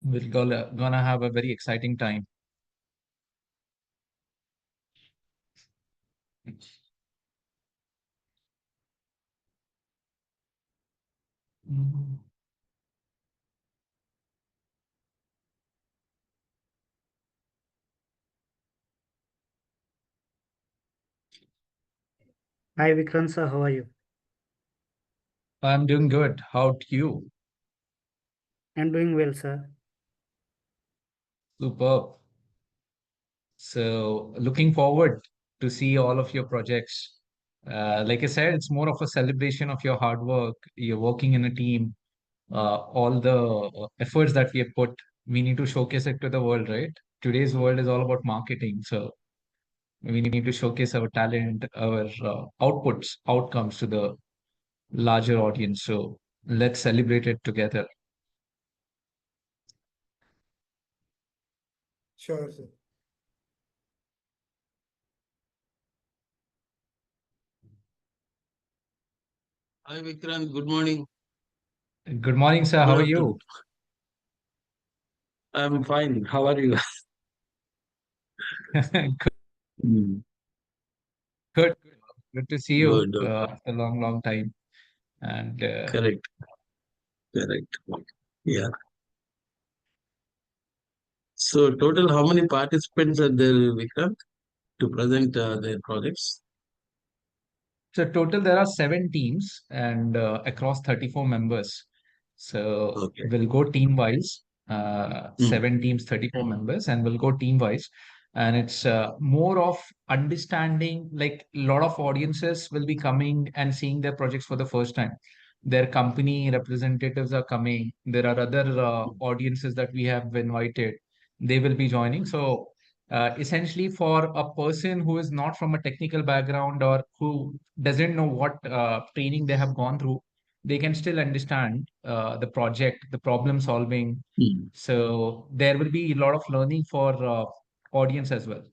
We're gonna have a very exciting time. Mhm. Hi Vikrant sir, how are you? I'm doing good. How about you? I'm doing well, sir. Superb. So looking forward to see all of your projects. Like I said, it's more of a celebration of your hard work. You're working in a team. All the efforts that we have put, we need to showcase it to the world, right? Today's world is all about marketing. So we need to showcase our talent, our outputs, outcomes to the larger audience. So let's celebrate it together. Sure, sir. Hi Vikrant, good morning. Good morning, sir. How Good are afternoon. you? I'm fine. How are you? Good, Mm. good. Good to see you Good. after a long, long time. And Correct. Correct. Yeah. So total, how many participants are there, Vikrant, to present their projects? so total there are 7 teams and across 34 members. So Okay. we'll go team wise. Mm. 7 teams, 34 members, and we'll go team wise. And it's more of understanding. Like a lot of audiences will be coming and seeing their projects for the first time. Their company representatives are coming. There are other audiences that we have invited. They will be joining. So essentially, for a person who is not from a technical background or who doesn't know what training they have gone through, they can still understand the project, the problem solving. Mm. So there will be a lot of learning for audience as well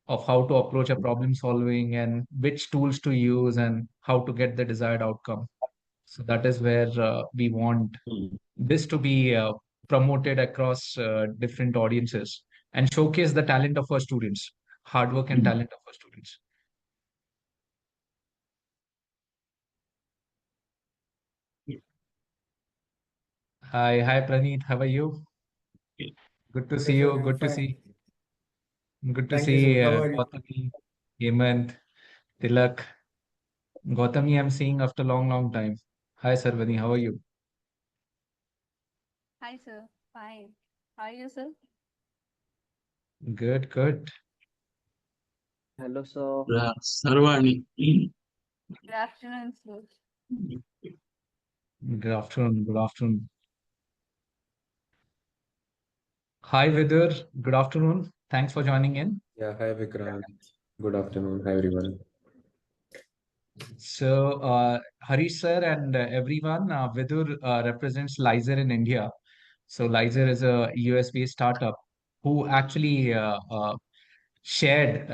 of how to approach a problem solving and which tools to use and how to get the desired outcome. So that is where we want Mm. this to be promoted across different audiences and showcase the talent of our students, hard work and Mm. talent of our students. Hi, Praneeth. How are you? Okay. Good to see Yes, sir, you. I'm fine. Good to Thank you, sir. see How are you? Gautami, Hemant, Tilak. Gautami, I'm seeing after long, long time. Hi, Sarvani. How are you? Hi, sir. Fine. How are you, sir? Good, good. Hello, sir. Sarvani. Mm. Good afternoon, sir. Good afternoon. Good afternoon. Hi, Vidur. Good afternoon. Thanks for joining in. Yeah, hi Vikrant. Good afternoon. Hi everyone. So, Harish sir and everyone, Vidur represents Lizer in India. So, Lizer is a US-based startup who actually shared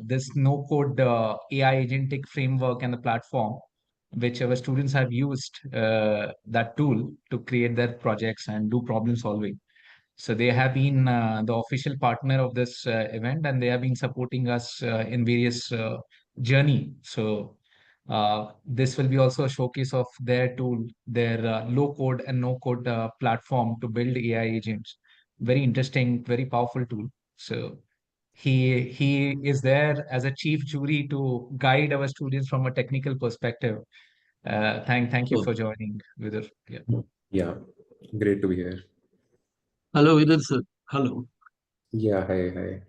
this no-code AI agentic framework and the platform, which our students have used that tool to create their projects and do problem solving. So they have been the official partner of this event, and they have been supporting us in various journey. So this will be also a showcase of their tool, their low code and no code platform to build AI agents. Very interesting, very powerful tool. So he is there as a chief jury to guide our students from a technical perspective. Thank you Oh. for joining, Vidur. Yeah. Yeah, great to be here. Hello, Vidar sir. Hello. Yeah, hi, hi.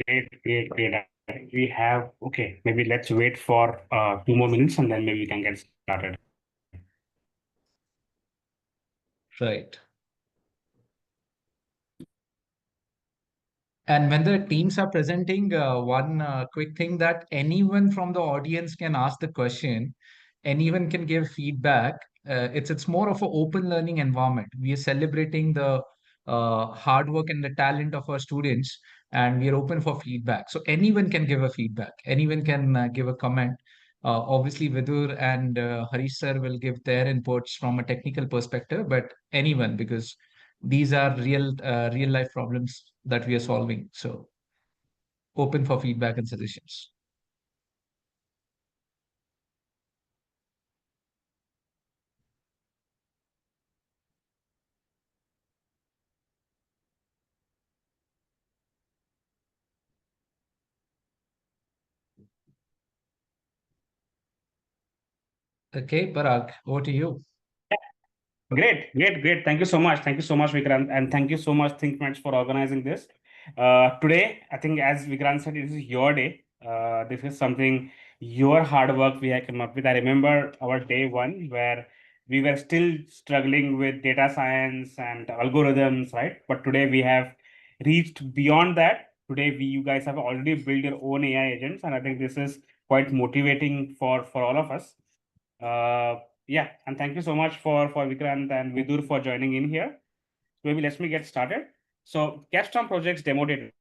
Great, great, great. We have, okay, maybe let's wait for 2 more minutes and then maybe we can get started. Right. And when the teams are presenting, one quick thing that anyone from the audience can ask the question, anyone can give feedback. It's more of an open learning environment. We are celebrating the hard work and the talent of our students, and we are open for feedback. So anyone can give a feedback. Anyone can give a comment. Obviously, Vidur and Harish sir will give their inputs from a technical perspective, but anyone, because these are real life problems that we are solving. So open for feedback and suggestions. Okay, Parag, over to you. Great. Thank you so much. Thank you so much, Vikrant, and thank you so much, Thinkmates, for organizing this. Today, I think, as Vikrant said, it is your day. This is something your hard work we have come up with. I remember our day one where we were still struggling with data science and algorithms, right? But today we have reached beyond that. Today, you guys have already built your own AI agents, and I think this is quite motivating for all of us. Yeah, and thank you so much for Vikrant and Vidur for joining in here. Maybe let me get started. So, Capstone Projects demo day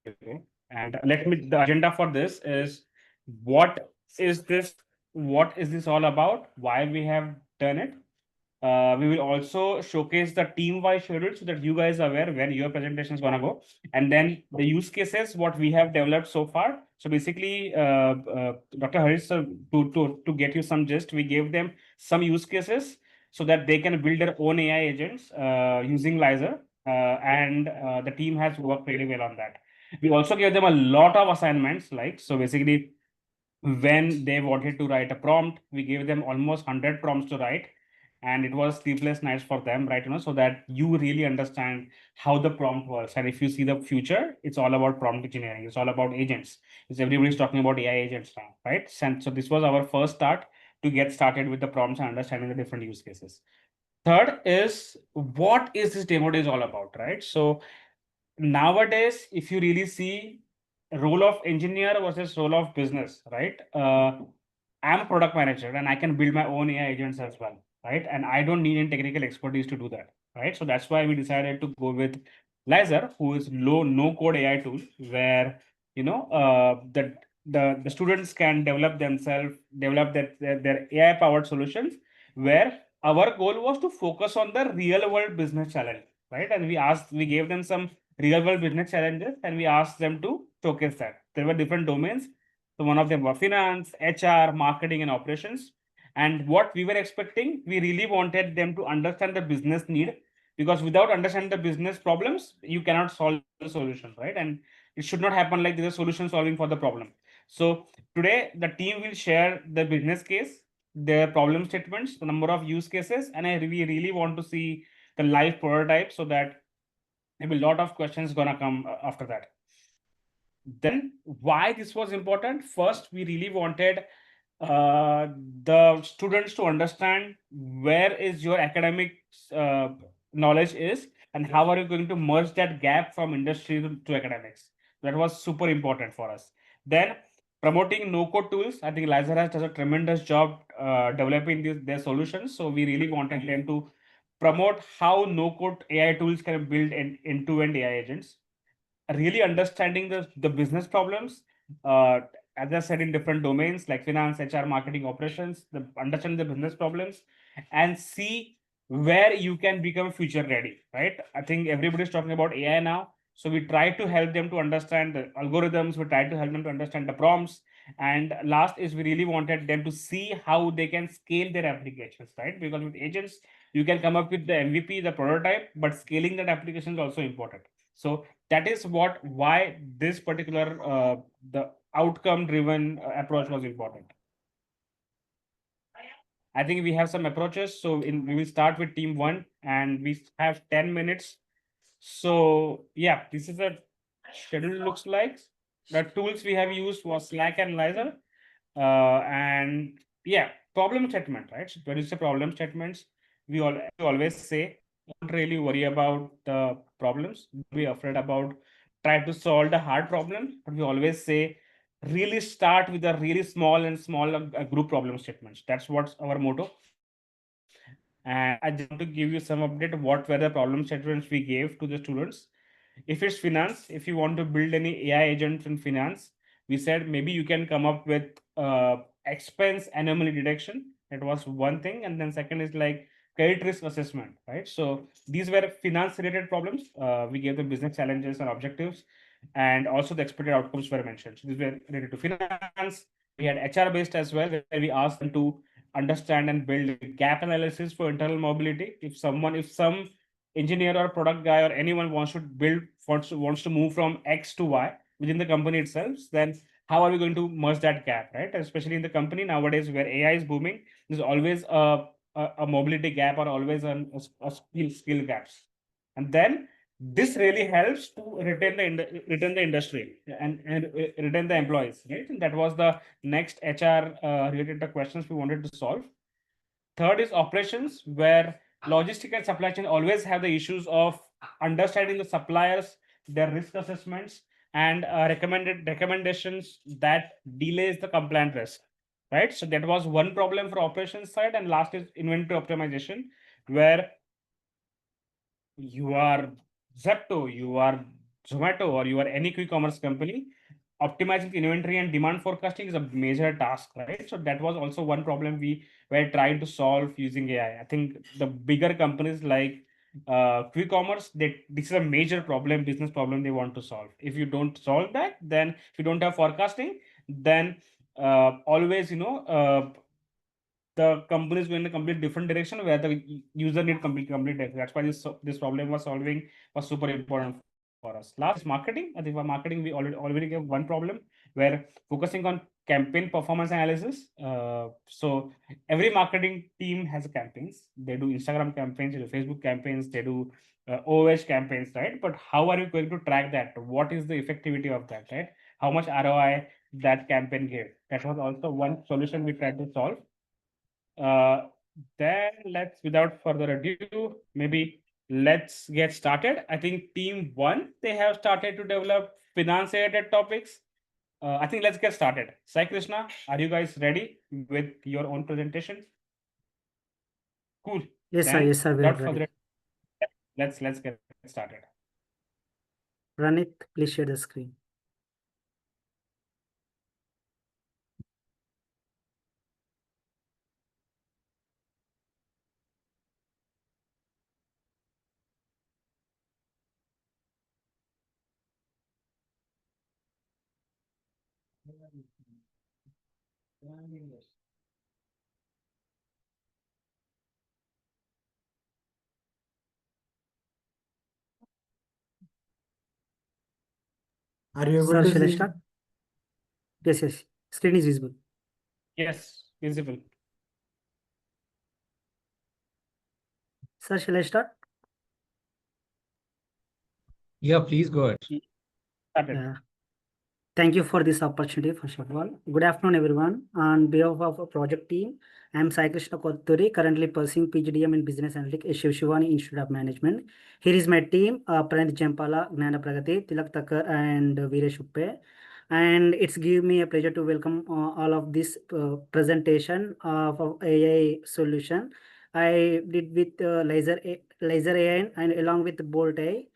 today, and the agenda for this is what is this? What is this all about? Why we have done it? We will also showcase the team-wise schedule so that you guys are aware where your presentation is gonna go, and then the use cases what we have developed so far. So basically, Dr. Harish, to get you some gist, we gave them some use cases so that they can build their own AI agents using Lizer, and the team has worked really well on that. We also gave them a lot of assignments, like so basically when they wanted to write a prompt, we gave them almost 100 prompts to write, and it was sleepless nights for them, right? So that you really understand how the prompt works. And if you see the future, it's all about prompt engineering, it's all about agents. It's everybody's talking about AI agents now, right? And so this was our first start to get started with the prompts and understanding the different use cases. Third is, what is this demo day is all about, right? So nowadays, if you really see role of engineer versus role of business, right? I'm a product manager and I can build my own AI agents as well, right? And I don't need any technical expertise to do that, right? So that's why we decided to go with Lizer, who is no code AI tool, where the students can develop themselves, develop their AI powered solutions, where our goal was to focus on the real world business challenge, right? And we gave them some real world business challenges and we asked them to showcase that. There were different domains. So one of them were finance, HR, marketing, and operations. And what we were expecting, we really wanted them to understand the business need, because without understanding the business problems, you cannot solve the solution, right? And it should not happen like there's a solution solving for the problem. So today the team will share the business case, their problem statements, the number of use cases, and we really want to see the live prototype so that maybe a lot of questions gonna come after that. Then why this was important? First, we really wanted the students to understand where is your academic knowledge is and how are you going to merge that gap from industry to academics. That was super important for us. Then promoting no-code tools. I think Lazarus does a tremendous job developing their solutions. So we really wanted them to promote how no-code AI tools can build end-to-end AI agents. Really understanding the business problems, as I said, in different domains like finance, HR, marketing, operations, understand the business problems and see where you can become future ready, right? I think everybody's talking about AI now. So we try to help them to understand the algorithms, we try to help them to understand the prompts. And last is we really wanted them to see how they can scale their applications, right? Because with agents, you can come up with the MVP, the prototype, but scaling that application is also important. So that is why this particular the outcome driven approach was important. I think we have some approaches. So we will start with team one and we have 10 minutes. So yeah, this is a schedule looks like. The tools we have used was Slack and Lizer. And yeah, problem statement, right? So when you say problem statements, we always say, don't really worry about the problems. Don't be afraid about try to solve the hard problem. But we always say, really start with a really small group problem statements. That's what's our motto. And I just want to give you some update. What were the problem statements we gave to the students? If it's finance, if you want to build any AI agents in finance, we said maybe you can come up with expense anomaly detection. That was one thing, and then second is like credit risk assessment, right? So these were finance related problems. We gave the business challenges and objectives, and also the expected outcomes were mentioned. So these were related to finance. We had HR based as well, where we asked them to understand and build gap analysis for internal mobility. If some engineer or product guy or anyone wants to move from X to Y within the company itself, then how are we going to merge that gap, right? Especially in the company nowadays where AI is booming, there's always a mobility gap or always a skill gaps. And then this really helps to retain the industry and retain the employees, right? And that was the next HR related questions we wanted to solve. Third is operations, where logistic and supply chain always have the issues of understanding the suppliers, their risk assessments, and recommendations that delays the compliant risk, right? So that was one problem for operations side. And last is inventory optimization, where you are Zepto, you are Zomato, or you are any quick commerce company, optimizing the inventory and demand forecasting is a major task, right? So that was also one problem we were trying to solve using AI. I think the bigger companies like quick commerce, this is a major problem, business problem they want to solve. If you don't solve that, then if you don't have forecasting, then always the company is going in a complete different direction where the user need complete direction. That's why this problem was super important for us. Last is marketing. I think for marketing we already gave one problem where focusing on campaign performance analysis. So every marketing team has campaigns. They do Instagram campaigns, they do Facebook campaigns, they do OOH campaigns, right? But how are you going to track that? What is the effectivity of that, right? How much ROI that campaign gave? That was also one solution we tried to solve. Then let's, without further ado, maybe let's get started. I think team one, they have started to develop finance related topics. I think let's get started. Sai Krishna, are you guys ready with your own presentation? Cool. Yes, sir. Then, Yes, sir. We are without further ready. ado, let's get started. Pranit, please share the screen. Are you able Sir, to shall I see? start? Yes, yes. Screen is visible. Yes, visible. Sir, shall I start? Yeah, please go ahead. Started. Yeah. Thank you for this opportunity, first of all. Good afternoon, everyone. On behalf of our project team, I am Sai Krishna Kotturi, currently pursuing PGDM in Business Analytics at Shiv Shivani Institute of Management. Here is my team, Pranit Jampala, Gnana Pragati, Tilak Thakkar, and Veeresh Uppe. And it's give me a pleasure to welcome all of this presentation of AI solution. I did with Laser AI and along with Bolt AI,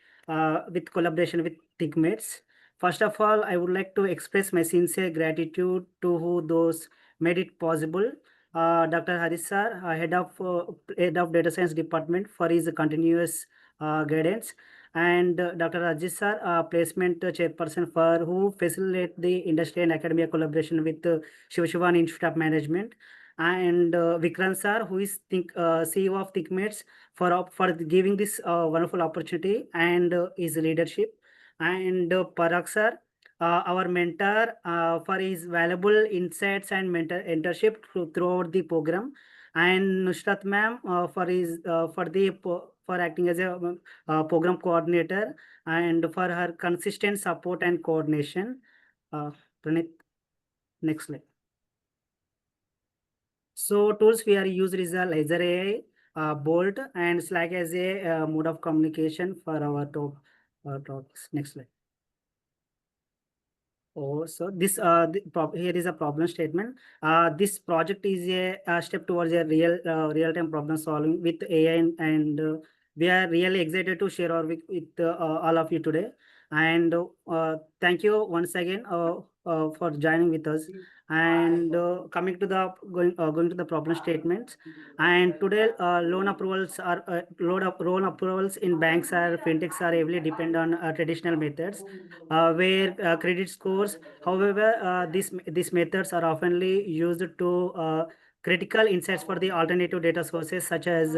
with collaboration with Thinkmates. First of all, I would like to express my sincere gratitude to who those made it possible. Dr. Haris sir, head of Data Science Department, for his continuous guidance, and Dr. Rajesh sir, placement chairperson, for who facilitate the industry and academia collaboration with Shiv Shivani Institute of Management, and Vikrant sir, who is CEO of Thinkmates, for giving this wonderful opportunity and his leadership, and Parag sir, our mentor, for his valuable insights and mentorship throughout the program, and Nusrat ma'am, for acting as a program coordinator, and for her consistent support and coordination. Pranit, next slide. So tools we are used is a Laser AI, Bolt, and Slack as a mode of communication for our talks. Next slide. Oh, so this here is a problem statement. This project is a step towards a real-time problem solving with AI, and we are really excited to share our with all of you today. And thank you once again for joining with us. And coming to the going to the problem statements. And today, loan approvals in banks or fintechs are heavily depend on traditional methods, where credit scores. However, these methods are oftenly used to critical insights for the alternative data sources such as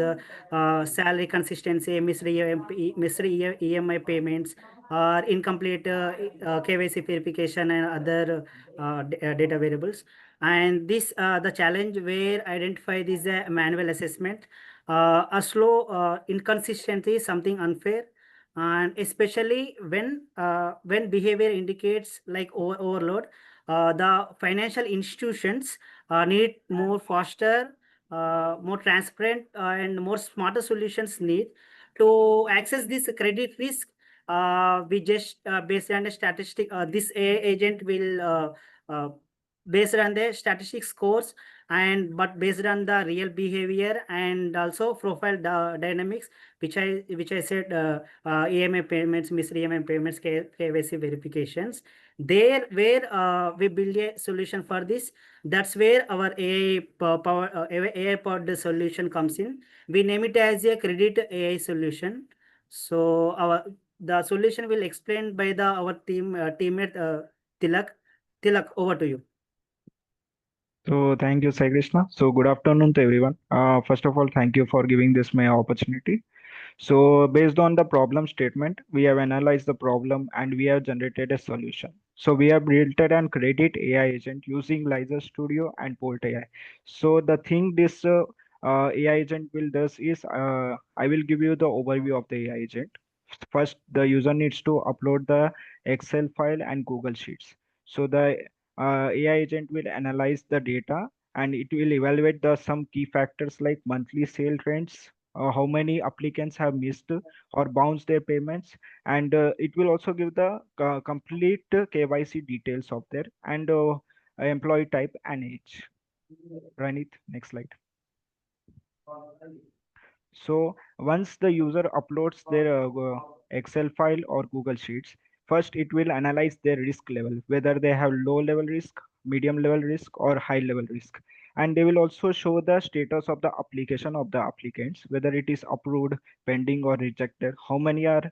salary consistency, missed EMI payments, or incomplete KYC verification and other data variables. And this the challenge where identify this manual assessment, a slow inconsistency is something unfair, and especially when behavior indicates like overload. The financial institutions need more faster, more transparent, and more smarter solutions need to access this credit risk. We just based on the statistic, this agent will based on the statistic scores, and but based on the real behavior and also profile dynamics, which I said, EMI payments, missed EMI payments, KYC verifications. There where we build a solution for this, that's where our AI powered solution comes in. We name it as a credit AI solution. So the solution will explained by our teammate Tilak. Tilak, over to you. So thank you, Sai Krishna. So good afternoon to everyone. First of all, thank you for giving this my opportunity. So based on the problem statement, we have analyzed the problem and we have generated a solution. So we have built an credit AI agent using Liza Studio and Port AI. So the thing this AI agent will does is, I will give you the overview of the AI agent. First, the user needs to upload the Excel file and Google Sheets. So the AI agent will analyze the data and it will evaluate the some key factors like monthly sale trends, how many applicants have missed or bounced their payments, and it will also give the complete KYC details of their and employee type and age. Ranit, next slide. So once the user uploads their Excel file or Google Sheets, first it will analyze their risk level, whether they have low level risk, medium level risk, or high level risk. And they will also show the status of the application of the applicants, whether it is approved, pending, or rejected, how many are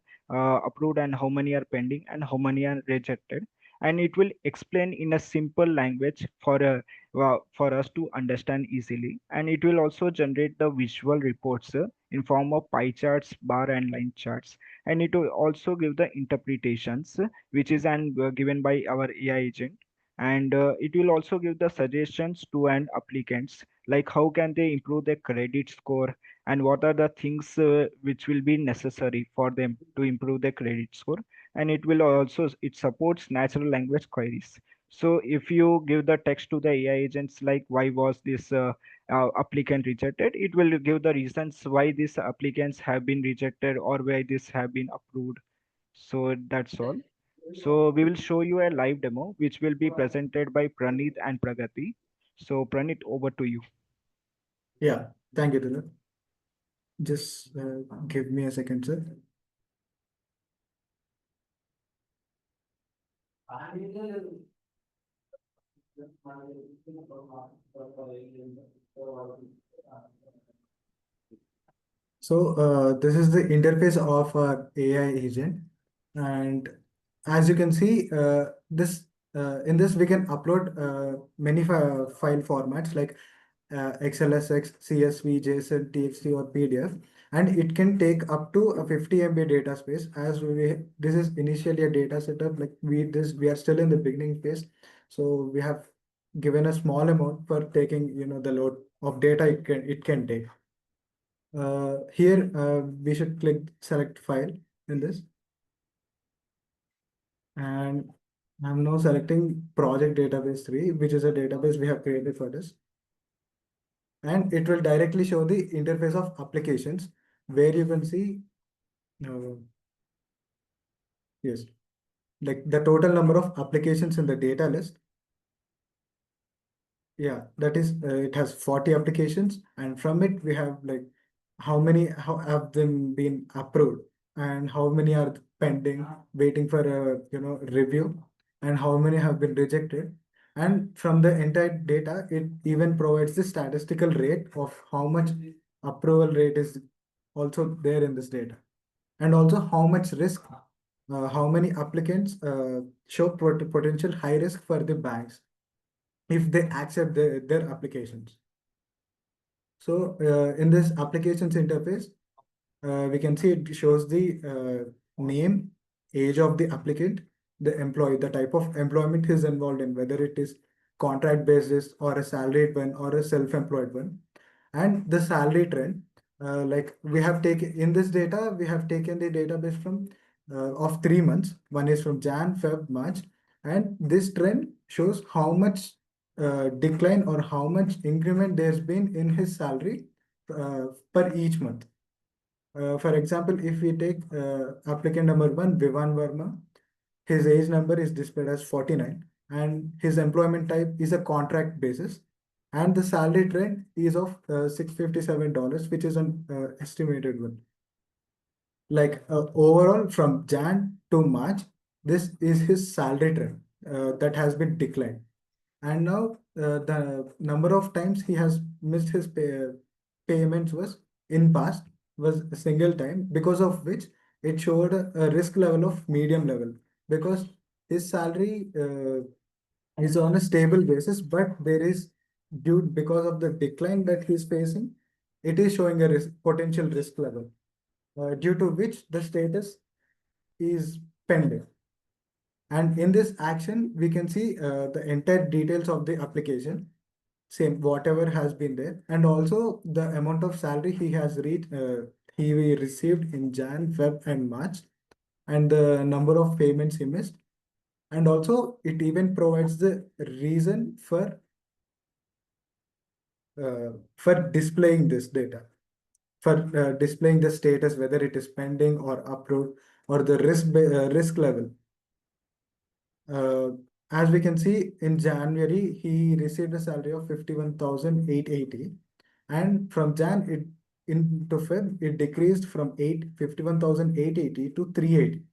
approved and how many are pending and how many are rejected. And it will explain in a simple language for us to understand easily. And it will also generate the visual reports in form of pie charts, bar and line charts. And it will also give the interpretations, which is given by our AI agent. And it will also give the suggestions to an applicants, like how can they improve their credit score and what are the things which will be necessary for them to improve their credit score. And it will also, it supports natural language queries. So if you give the text to the AI agents like why was this applicant rejected, it will give the reasons why these applicants have been rejected or why this have been approved. So that's all. So we will show you a live demo which will be presented by Praneeth and Pragati. So Praneeth, over to you. Yeah, thank you, Dilip. Just give me a second, sir. So this is the interface of our AI agent, and as you can see, this in this we can upload many file formats like XLSX, CSV, JSON, TXT, or PDF, and it can take up to a 50 MB data space. As this is initially a data setup, like we are still in the beginning phase, so we have given a small amount for taking the load of data it can take. Here we should click select file in this, and I'm now selecting project database 3, which is a database we have created for this. And it will directly show the interface of applications where you can see, yes, like the total number of applications in the data list. Yeah, that is, it has 40 applications, and from it we have like how have them been approved and how many are pending, waiting for a review, and how many have been rejected. And from the entire data, it even provides the statistical rate of how much approval rate is also there in this data, and also how much risk, how many applicants show potential high risk for the banks if they accept their applications. So in this applications interface, we can see it shows the name, age of the applicant, the employee, the type of employment he's involved in, whether it is contract basis or a salaried one or a self-employed one, and the salary trend. Like we have taken in this data, we have taken the database from of 3 months. One is from Jan, Feb, March, and this trend shows how much decline or how much increment there's been in his salary per each month. For example, if we take applicant number 1, Vivan Verma, his age number is displayed as 49, and his employment type is a contract basis, and the salary trend is of $657, which is an estimated one. Like overall, from Jan to March, this is his salary trend that has been declined. And now the number of times he has missed his payments was in past was a single time, because of which it showed a risk level of medium level, because his salary is on a stable basis, but there is because of the decline that he is facing, it is showing a potential risk level, due to which the status is pending. And in this action, we can see the entire details of the application, same whatever has been there, and also the amount of salary he has he received in Jan, Feb, and March, and the number of payments he missed. And also, it even provides the reason for displaying this data, for displaying the status, whether it is pending or approved, or the risk level. As we can see, in January, he received a salary of 51,880. And from Jan into Feb, it decreased from 51,880 to 380.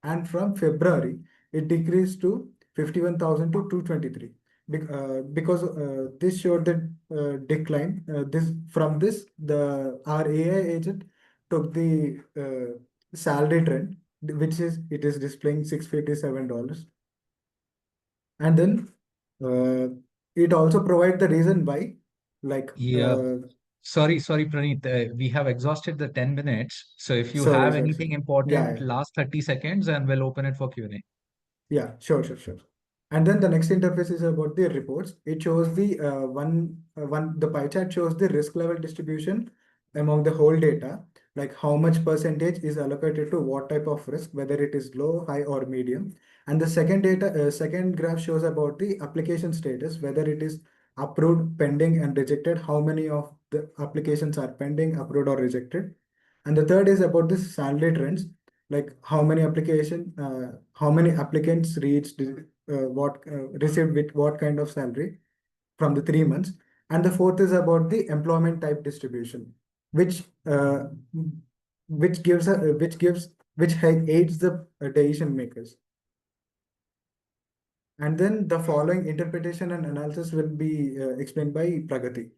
And from February, it decreased to 51,000 to 223. Because this showed the decline. Our AI agent took the salary trend, which it is displaying $657. And then it also provides the reason why, like Yeah. Sorry, Praneeth. We have exhausted the 10 minutes. So if you sorry, have sorry, anything sorry. important, Yeah, last 30 seconds, and we'll open it for Q&A. yeah, sure. And then the next interface is about the reports. It shows the the pie chart shows the risk level distribution among the whole data, like how much percentage is allocated to what type of risk, whether it is low, high, or medium. And the second graph shows about the application status, whether it is approved, pending, and rejected, how many of the applications are pending, approved, or rejected. And the third is about the salary trends, like how many applicants received with what kind of salary from the 3 months. And the fourth is about the employment type distribution, which uh, aids the decision makers. And then the following interpretation and analysis will be explained by Pragati.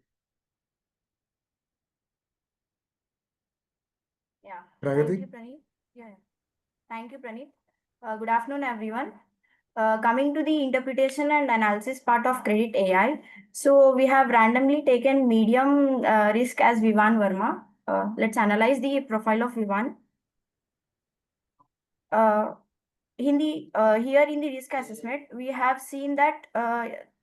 Yeah. Pragati? Thank you, Praneeth. Yeah. Thank you, Praneeth. Good afternoon, everyone. Coming to the interpretation and analysis part of credit AI. So we have randomly taken medium risk as Vivan Verma. Let's analyze the profile of Vivan. Here in the risk assessment, we have seen that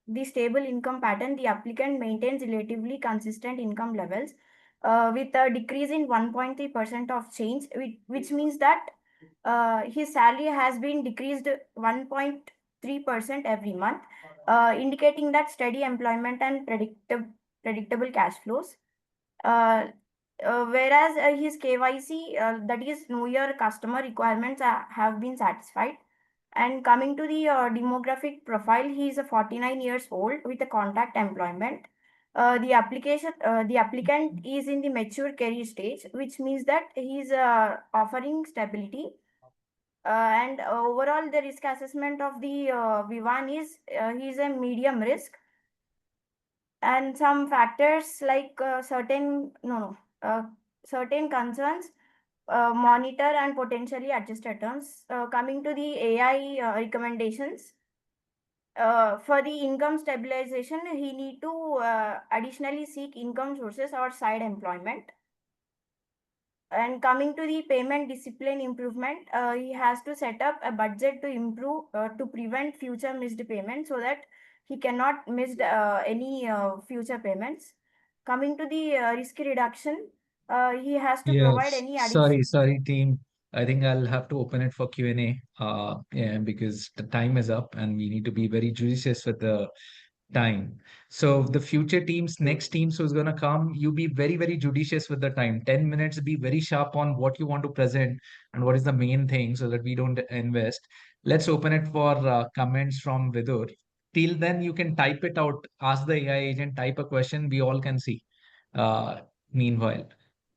the stable income pattern, the applicant maintains relatively consistent income levels with a decrease in 1.3% of change, which means that his salary has been decreased 1.3% every month, indicating that steady employment and predictable cash flows. Whereas his KYC, that is know your customer requirements, have been satisfied. And coming to the demographic profile, he is a 49 years old with a contact employment. The applicant is in the mature career stage, which means that he is offering stability. And overall, the risk assessment of the Vivan is he is a medium risk, and some factors like certain concerns monitor and potentially adjust returns. Coming to the AI recommendations, for the income stabilization, he need to additionally seek income sources or side employment. And coming to the payment discipline improvement, he has to set up a budget to improve to prevent future missed payments so that he cannot miss any future payments. Coming to the risk reduction, he has to provide Yes, any additional. sorry, team. I think I'll have to open it for Q&A, yeah, because the time is up and we need to be very judicious with the time. So the future teams, next teams who's gonna come, you be very, very judicious with the time. 10 minutes, be very sharp on what you want to present and what is the main thing so that we don't invest. Let's open it for comments from Vidur. Till then, you can type it out, ask the AI agent, type a question, we all can see. Meanwhile,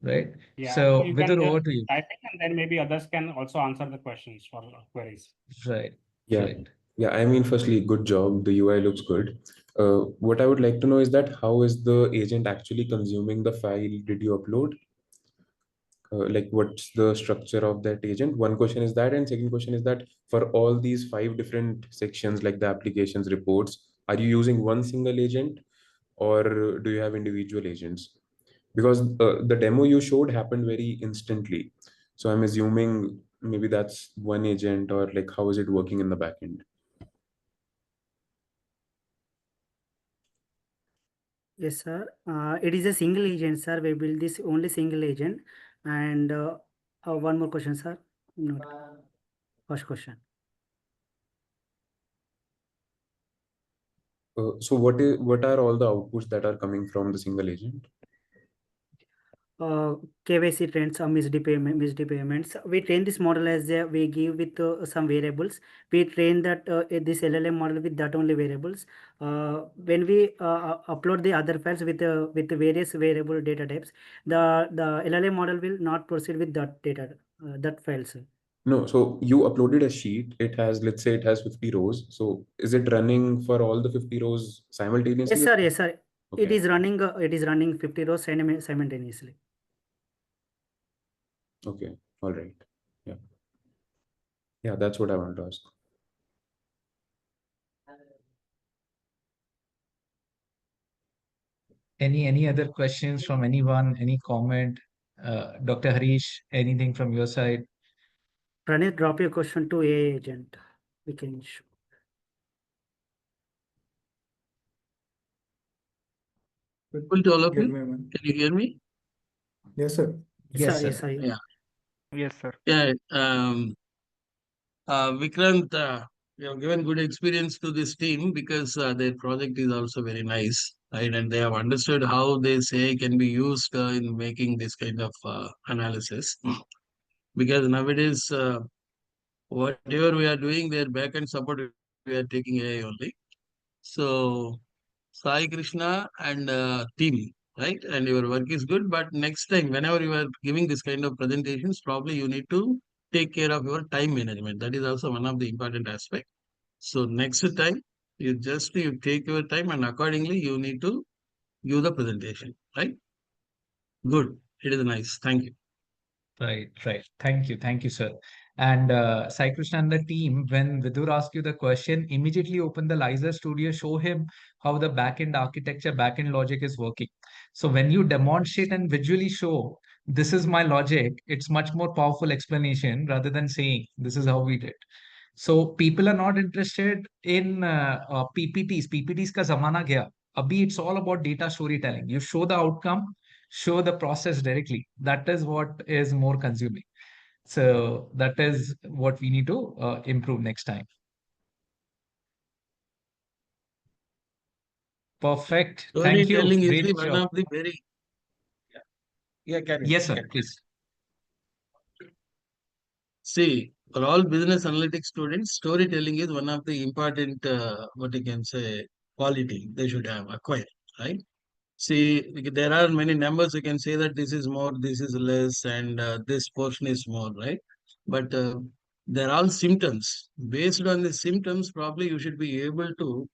right? Yeah, So you can Vidur, just over to you. type it, and then maybe others can also answer the questions for queries. Right, Yeah. right. Yeah, I mean, firstly, good job. The UI looks good. What I would like to know is that how is the agent actually consuming the file did you upload? Like, what's the structure of that agent? One question is that, and second question is that for all these 5 different sections, like the applications, reports, are you using one single agent or do you have individual agents? Because the demo you showed happened very instantly. So I'm assuming maybe that's one agent, or like how is it working in the backend? Yes, sir. It is a single agent, sir. We build this only single agent. And one more question, sir. Not first question. So what are all the outputs that are coming from the single agent? KYC trends or missed payments. We train this model as we give with some variables. We train that this LLM model with that only variables. When we upload the other files with the various variable data types, the LLM model will not proceed with that data that files. No, so you uploaded a sheet. It has, let's say it has 50 rows. So is it running for all the 50 rows simultaneously? Yes, sir. Yes, sir. Okay. It is running 50 rows simultaneously. Okay. All right. Yeah. Yeah, that's what I wanted to ask. Any other questions from anyone? Any comment? Dr. Harish, anything from your side? Pranit, drop your question to AI agent. We can show. Good to all of Give you. me a minute. Can you hear me? Yes, sir. Yes, Yes, sir. sir. Yeah. Yes, sir. Yeah. Vikrant, you have given good experience to this team because their project is also very nice, right? And they have understood how this AI can be used in making this kind of analysis. Because nowadays, whatever we are doing, their backend support, we are taking AI only. So, Sai Krishna and team, right? And your work is good, but next time, whenever you are giving this kind of presentations, probably you need to take care of your time management. That is also one of the important aspects. So next time, you take your time and accordingly you need to give the presentation, right? Good. It is nice. Thank you. Right, right. Thank you, sir. And Sai Krishna and the team, when Vidur asks you the question, immediately open the Lizer Studio, show him how the backend architecture, backend logic is working. So when you demonstrate and visually show, this is my logic, it's much more powerful explanation rather than saying, this is how we did. So people are not interested in PPTs. PPTs का जमाना गया. Abhi it's all about data storytelling. You show the outcome, show the process directly. That is what is more consuming. So that is what we need to improve next time. Perfect. Thank you. Storytelling is Great the one job. of the very yeah, carry on. Yes, sir. Please. See, for all business analytics students, storytelling is one of the important, what you can say, quality they should have acquired, right? See, there are many numbers you can say that this is more, this is less, and this portion is more, right? But They're all symptoms. Based on the symptoms, probably you should be able to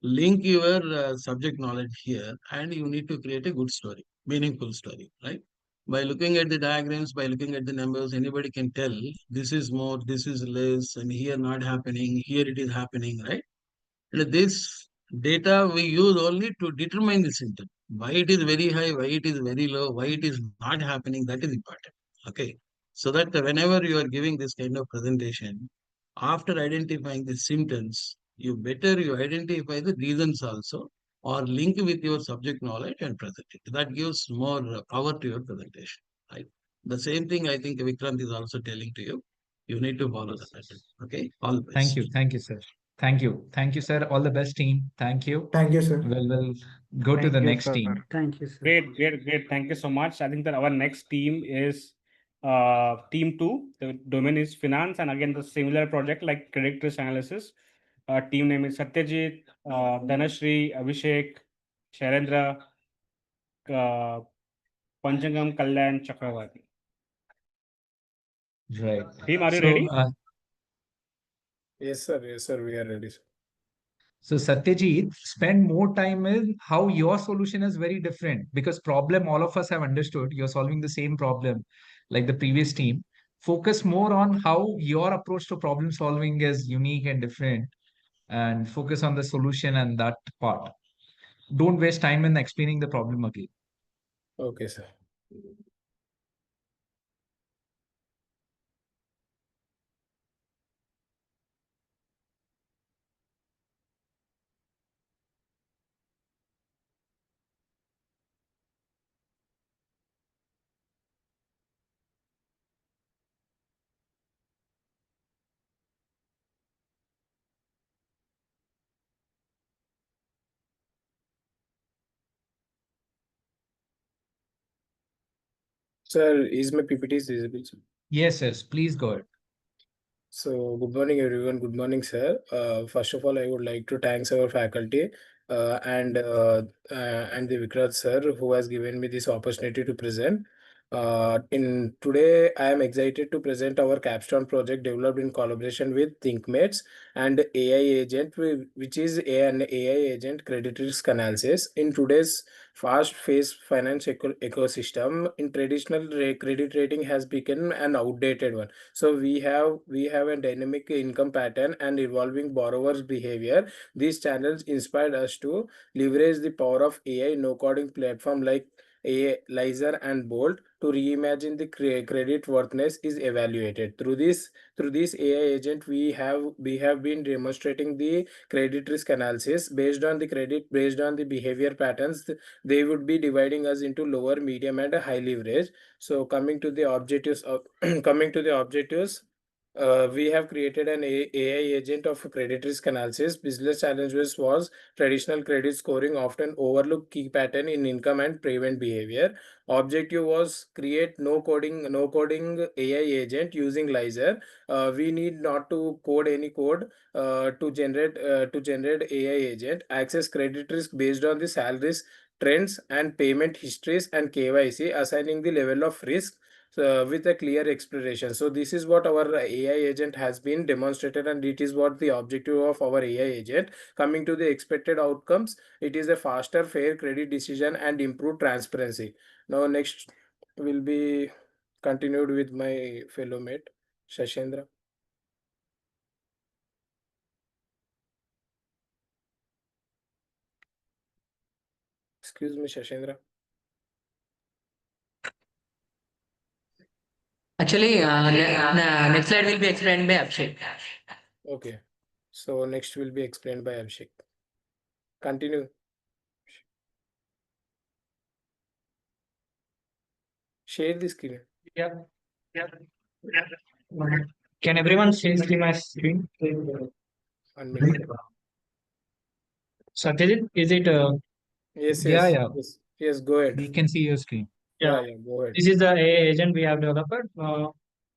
link your subject knowledge here, and you need to create a good story, meaningful story, right? By looking at the diagrams, by looking at the numbers, anybody can tell this is more, this is less, and here not happening, here it is happening, right? And this data we use only to determine the symptom. Why it is very high, why it is very low, why it is not happening, that is important. Okay. So that whenever you are giving this kind of presentation, after identifying the symptoms, you identify the reasons also, or link with your subject knowledge and present it. That gives more power to your presentation. Right. The same thing I think Vikrant is also telling to you. You need to follow the pattern. Okay. All the Thank best. you. Thank you, sir. Thank you, sir. All the best, team. Thank you. Thank you, sir. We'll go to Thank the you, next sir. team. Thank you, sir. Great. Thank you so much. I think that our next team is team 2. The domain is finance, and again the similar project like credit risk analysis. Team name is Satyajit, Dhanashri, Abhishek, Shairendra, Panchangam, Kalyan, Chakravarti. Right. Team, are you So, ready? Yes, sir. Yes, sir. We are ready, sir. So Satyajit, spend more time in how your solution is very different because problem all of us have understood. You're solving the same problem like the previous team. Focus more on how your approach to problem solving is unique and different and focus on the solution and that part. Don't waste time in explaining the problem again. Okay, sir. Sir, is my PPT visible, sir? Yes, please go ahead. So, good morning, everyone. Good morning, sir. First of all, I would like to thanks our faculty and the Vikrant sir who has given me this opportunity to present. In today, I am excited to present our capstone project developed in collaboration with Thinkmates and AI agent, which is an AI agent credit risk analysis. In today's fast-paced finance ecosystem, in traditional credit rating has become an outdated one. So we have a dynamic income pattern and evolving borrowers behavior. These channels inspired us to leverage the power of AI no coding platform like AI Lizer and Bolt to reimagine the credit worthiness is evaluated. Through this AI agent, we have been demonstrating the credit risk analysis based on the behavior patterns. They would be dividing us into lower, medium, and a high leverage. So coming to the objectives of coming to the objectives, we have created an AI agent of credit risk analysis. Business challenges was traditional credit scoring often overlook key pattern in income and payment behavior. Objective was create no coding AI agent using Lizer. We need not to code any code to generate AI agent. Access credit risk based on the salaries, trends, and payment histories and KYC, assigning the level of risk with a clear explanation. So this is what our AI agent has been demonstrated, and it is what the objective of our AI agent. Coming to the expected outcomes, it is a faster, fair credit decision and improved transparency. Now next will be continued with my fellow mate, Shashendra. Excuse me, Shashendra. Actually, next slide will be explained by Abhishek. Okay. So next will be explained by Abhishek. Continue. Share the screen. Yeah. Can everyone see my screen? 1 minute. Satyajit, is it? Yes, Yeah, yes, yeah. yes, yes. Go ahead. We can see your screen. Yeah, Yeah. yeah. Go ahead. This is the AI agent we have developed.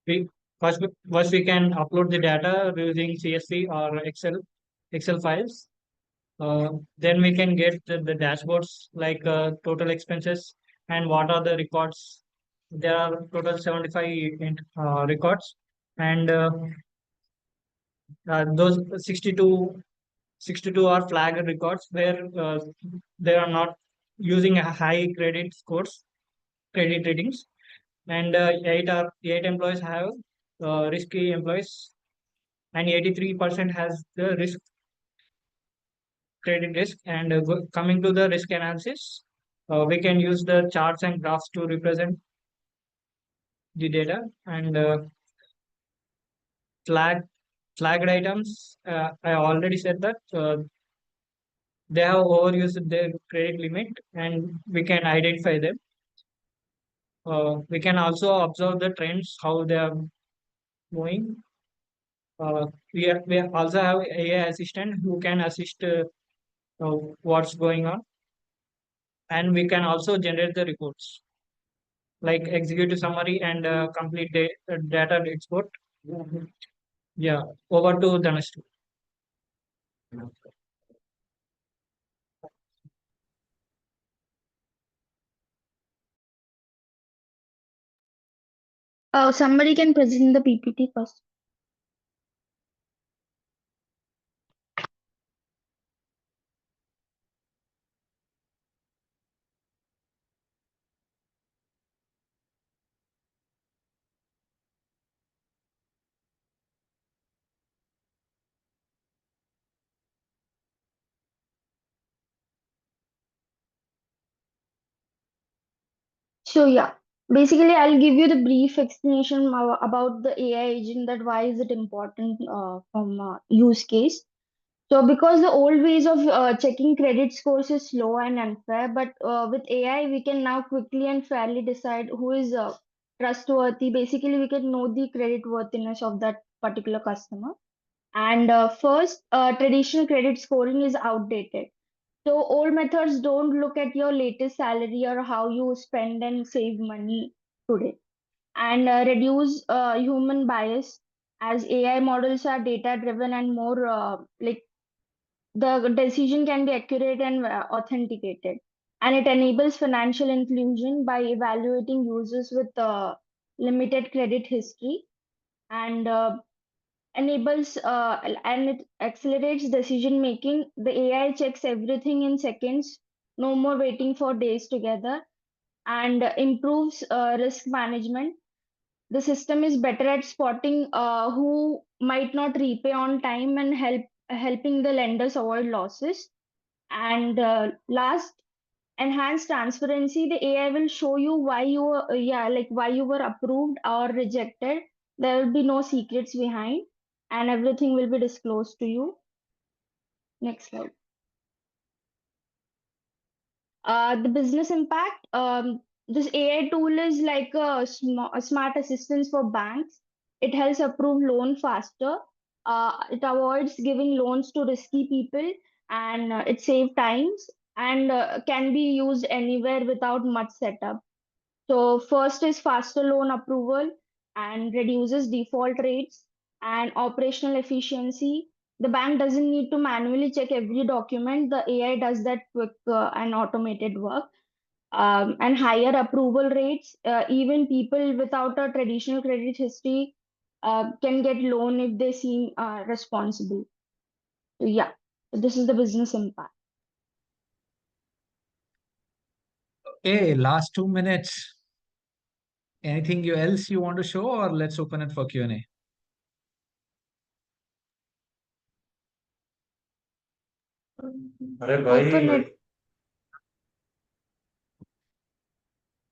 We first we can upload the data using CSV or Excel files. Then we can get the dashboards like total expenses and what are the records. There are total 75 records. and those 62 are flagged records where they are not using a high credit ratings, and eight employees have risky employees, and 83% has the credit risk. And coming to the risk analysis, we can use the charts and graphs to represent the data. And flag flagged items, I already said that they have overused their credit limit, and we can identify them. We can also observe the trends, how they are moving. We also have AI assistant who can assist what's going on, and we can also generate the reports like executive summary and complete data export. Yeah, over to Dhanush. Somebody can present the PPT first. So yeah, basically I'll give you the brief explanation about the AI agent, that why is it important from use case. So because the old ways of checking credit scores is slow and unfair, but with AI we can now quickly and fairly decide who is trustworthy. Basically, we can know the credit worthiness of that particular customer. And first, traditional credit scoring is outdated. So old methods don't look at your latest salary or how you spend and save money today, and reduce human bias, as AI models are data driven and more like the decision can be accurate and authenticated. And it enables financial inclusion by evaluating users with limited credit history, and enables and it accelerates decision making. The AI checks everything in seconds, no more waiting for days together, and improves risk management. The system is better at spotting who might not repay on time and helping the lenders avoid losses. And last, enhanced transparency. The AI will show you why you were, why you were approved or rejected. There will be no secrets behind, and everything will be disclosed to you. Next slide. The business impact. This AI tool is like a smart assistant for banks. It helps approve loan faster. It avoids giving loans to risky people, and it saves times, and can be used anywhere without much setup. So first is faster loan approval and reduces default rates and operational efficiency. The bank doesn't need to manually check every document. The AI does that quick and automated work. And higher approval rates. Even people without a traditional credit history can get loan if they seem responsible. So yeah, this is the business impact. Okay, last 2 minutes. Anything else you want to show, or let's open it for Q&A? Open it.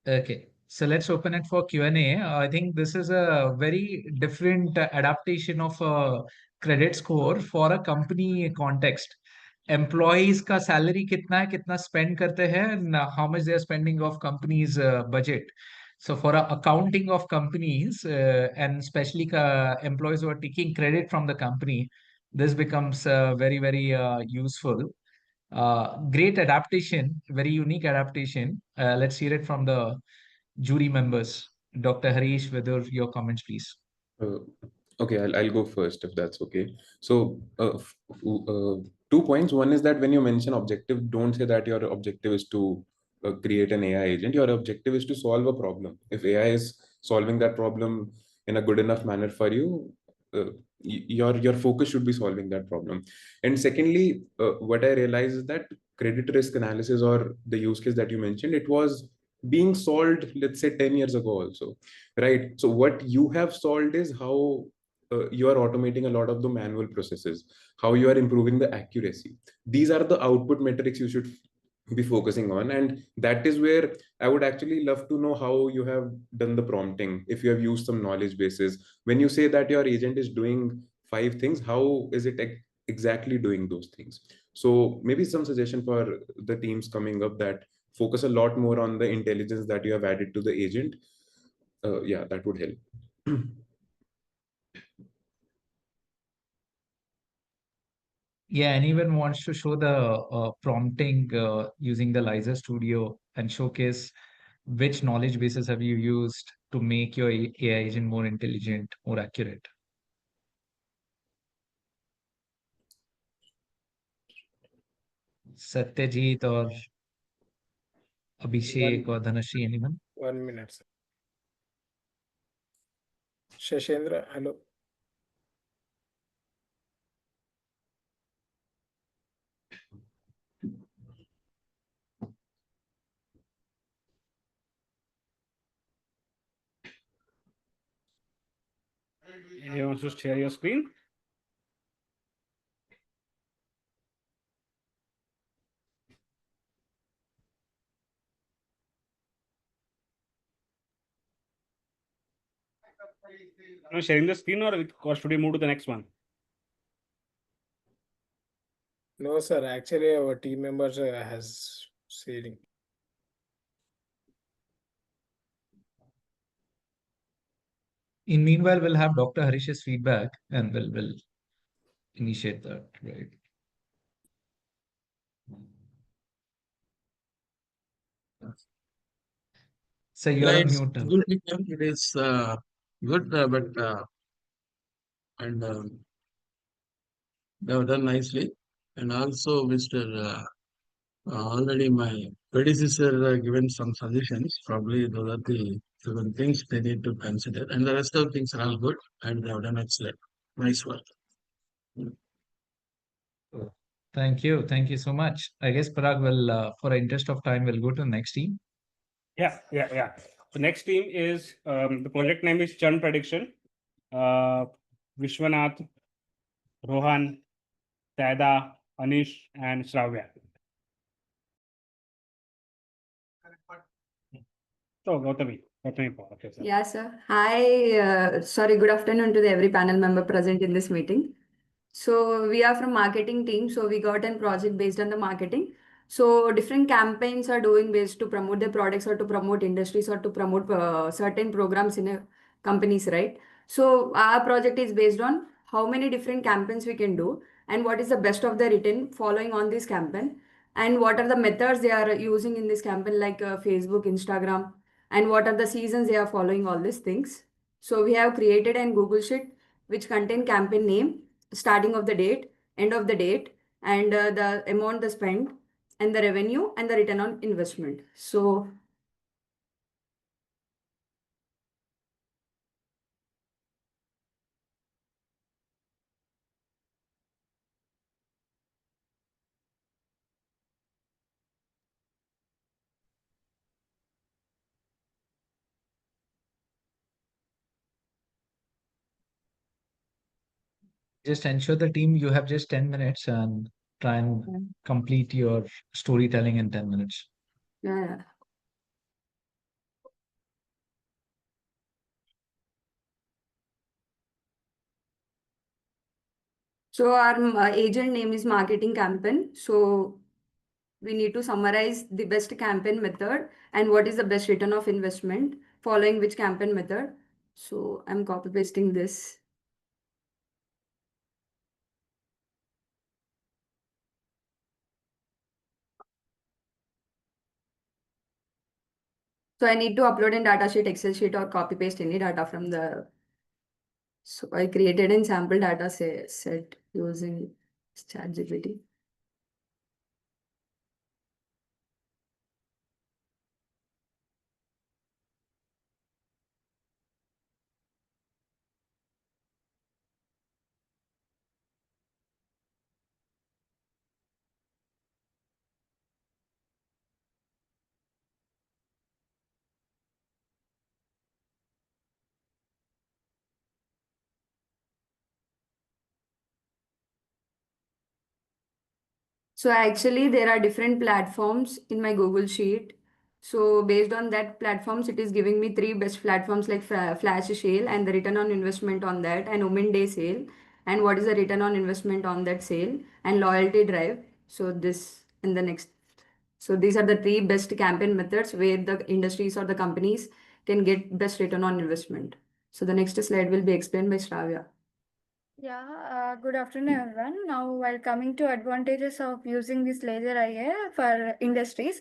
Okay, so let's open it for Q&A. I think this is a very different adaptation of a credit score for a company context. Employees का salary कितना spend करते हैं, and how much they are spending of company's budget. So for accounting of companies and especially employees who are taking credit from the company, this becomes very useful. Great adaptation, very unique adaptation. Let's hear it from the jury members. Dr. Harish, whether your comments, please. Uh, okay, I'll go first if that's okay. So, 2 points. One is that when you mention objective, don't say that your objective is to create an AI agent. Your objective is to solve a problem. If AI is solving that problem in a good enough manner for you, your focus should be solving that problem. And secondly, what I realized is that credit risk analysis, or the use case that you mentioned, it was being solved, let's say 10 years ago also, right? So what you have solved is how you are automating a lot of the manual processes, how you are improving the accuracy. These are the output metrics you should be focusing on. And that is where I would actually love to know how you have done the prompting, if you have used some knowledge bases. When you say that your agent is doing 5 things, how is it exactly doing those things? So maybe some suggestion for the teams coming up that focus a lot more on the intelligence that you have added to the agent. Yeah, that would help. Yeah, anyone wants to show the prompting using the Liza Studio and showcase which knowledge bases have you used to make your AI agent more intelligent, more accurate? Satyajit or Abhishek or Dhanashree, anyone? 1 minute, sir. Shashendra, hello. You want to share your screen? No, sharing the screen, or should we move to the next one? No, sir. Actually, our team members has sharing. In meanwhile, we'll have Dr. Harish's feedback and we'll initiate that, right? So you're Yeah, on it's mute. good. It is good, but and they have done nicely. And also, Mr. Already my predecessor given some suggestions. Probably those are the certain things they need to consider, and the rest of things are all good, and they have done excellent. Nice work. Thank you. Thank you so much. I guess Parag will, for interest of time, we'll go to the next team. Yeah. The next team is the project name is Churn Prediction. Vishwanath, Rohan, Tada, Anish, and Shravya. So Gautami, okay, sir. Yeah, sir. Hi, sorry, good afternoon to every panel member present in this meeting. So we are from marketing team. So we got a project based on the marketing. So different campaigns are doing based to promote their products or to promote industries or to promote certain programs in a companies, right? So our project is based on how many different campaigns we can do and what is the best of the written following on this campaign and what are the methods they are using in this campaign like Facebook, Instagram, and what are the seasons they are following all these things. So we have created an Google Sheet which contain campaign name, starting of the date, end of the date, and the amount they spend, and the revenue and the return on investment. So Just ensure the team you have just 10 minutes and try and complete your storytelling in 10 minutes. yeah. So our agent name is marketing campaign. So we need to summarize the best campaign method and what is the best return of investment following which campaign method. So I'm copy pasting this. So I need to upload in datasheet, Excel sheet, or copy paste any data from the. So I created a sample data set using ChatGPT. So actually, there are different platforms in my Google Sheet. So based on that platforms, it is giving me three best platforms like Flash Sale and the return on investment on that, and Women Day sale, and what is the return on investment on that sale, and loyalty drive. So this and the next. So these are the three best campaign methods where the industries or the companies can get best return on investment. So the next slide will be explained by Shravya. Yeah, good afternoon, everyone. Now, while coming to advantages of using this laser IA for industries,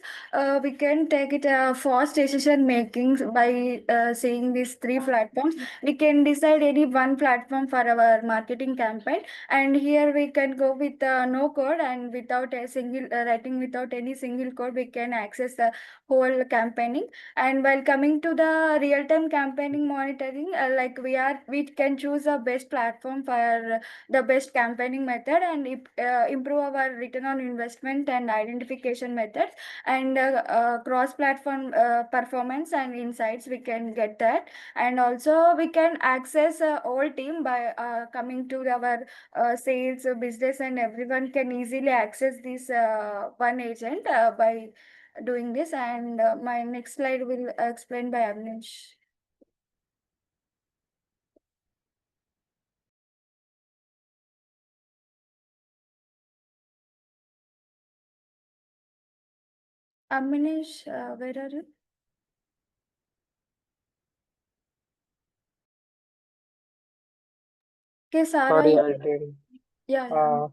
we can take it fast decision making by seeing these three platforms. We can decide any one platform for our marketing campaign, and here we can go with no code and without a single writing without any single code, we can access the whole campaigning. And while coming to the real-time campaigning monitoring, we can choose a best platform for the best campaigning method and improve our return on investment and identification methods, and cross-platform performance and insights we can get that. And also we can access whole team by coming to our sales business, and everyone can easily access this one agent by doing this. And my next slide will explain by Avnish. Avnish, where are you? Okay, Sarah. Sorry, I did. Yeah, yeah. Uh,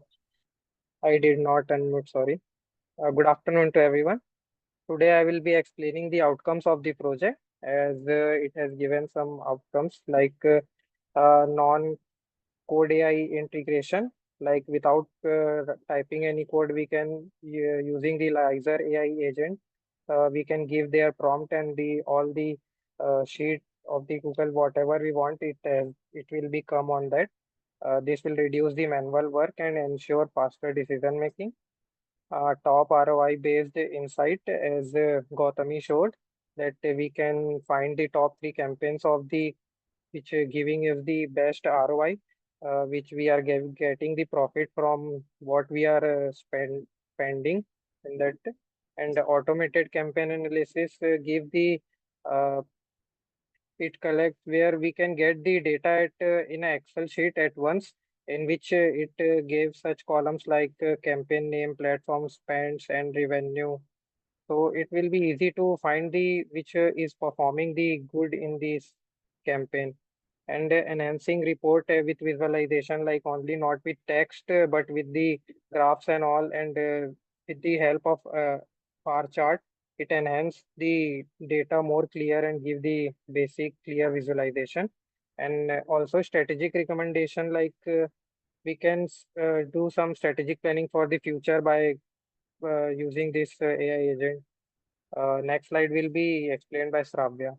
I did not unmute. Sorry. Good afternoon to everyone. Today I will be explaining the outcomes of the project as it has given some outcomes like non-code AI integration. Like without typing any code, we can using the Lizer AI agent. We can give their prompt and the all the sheet of the Google whatever we want it will be come on that. This will reduce the manual work and ensure faster decision making. Top ROI based insight, as Gautami showed, that we can find the top three campaigns of the which giving us the best ROI, which we are getting the profit from what we are spending in that. And the automated campaign analysis give the uh, it collects where we can get the data in an Excel sheet at once, in which it gives such columns like campaign name, platform spends, and revenue. So it will be easy to find the which is performing the good in this campaign. And enhancing report with visualization, like only not with text, but with the graphs and all, and with the help of bar chart, it enhance the data more clear and give the basic clear visualization. And also strategic recommendation, like we can do some strategic planning for the future by using this AI agent. Next slide will be explained by Shravya.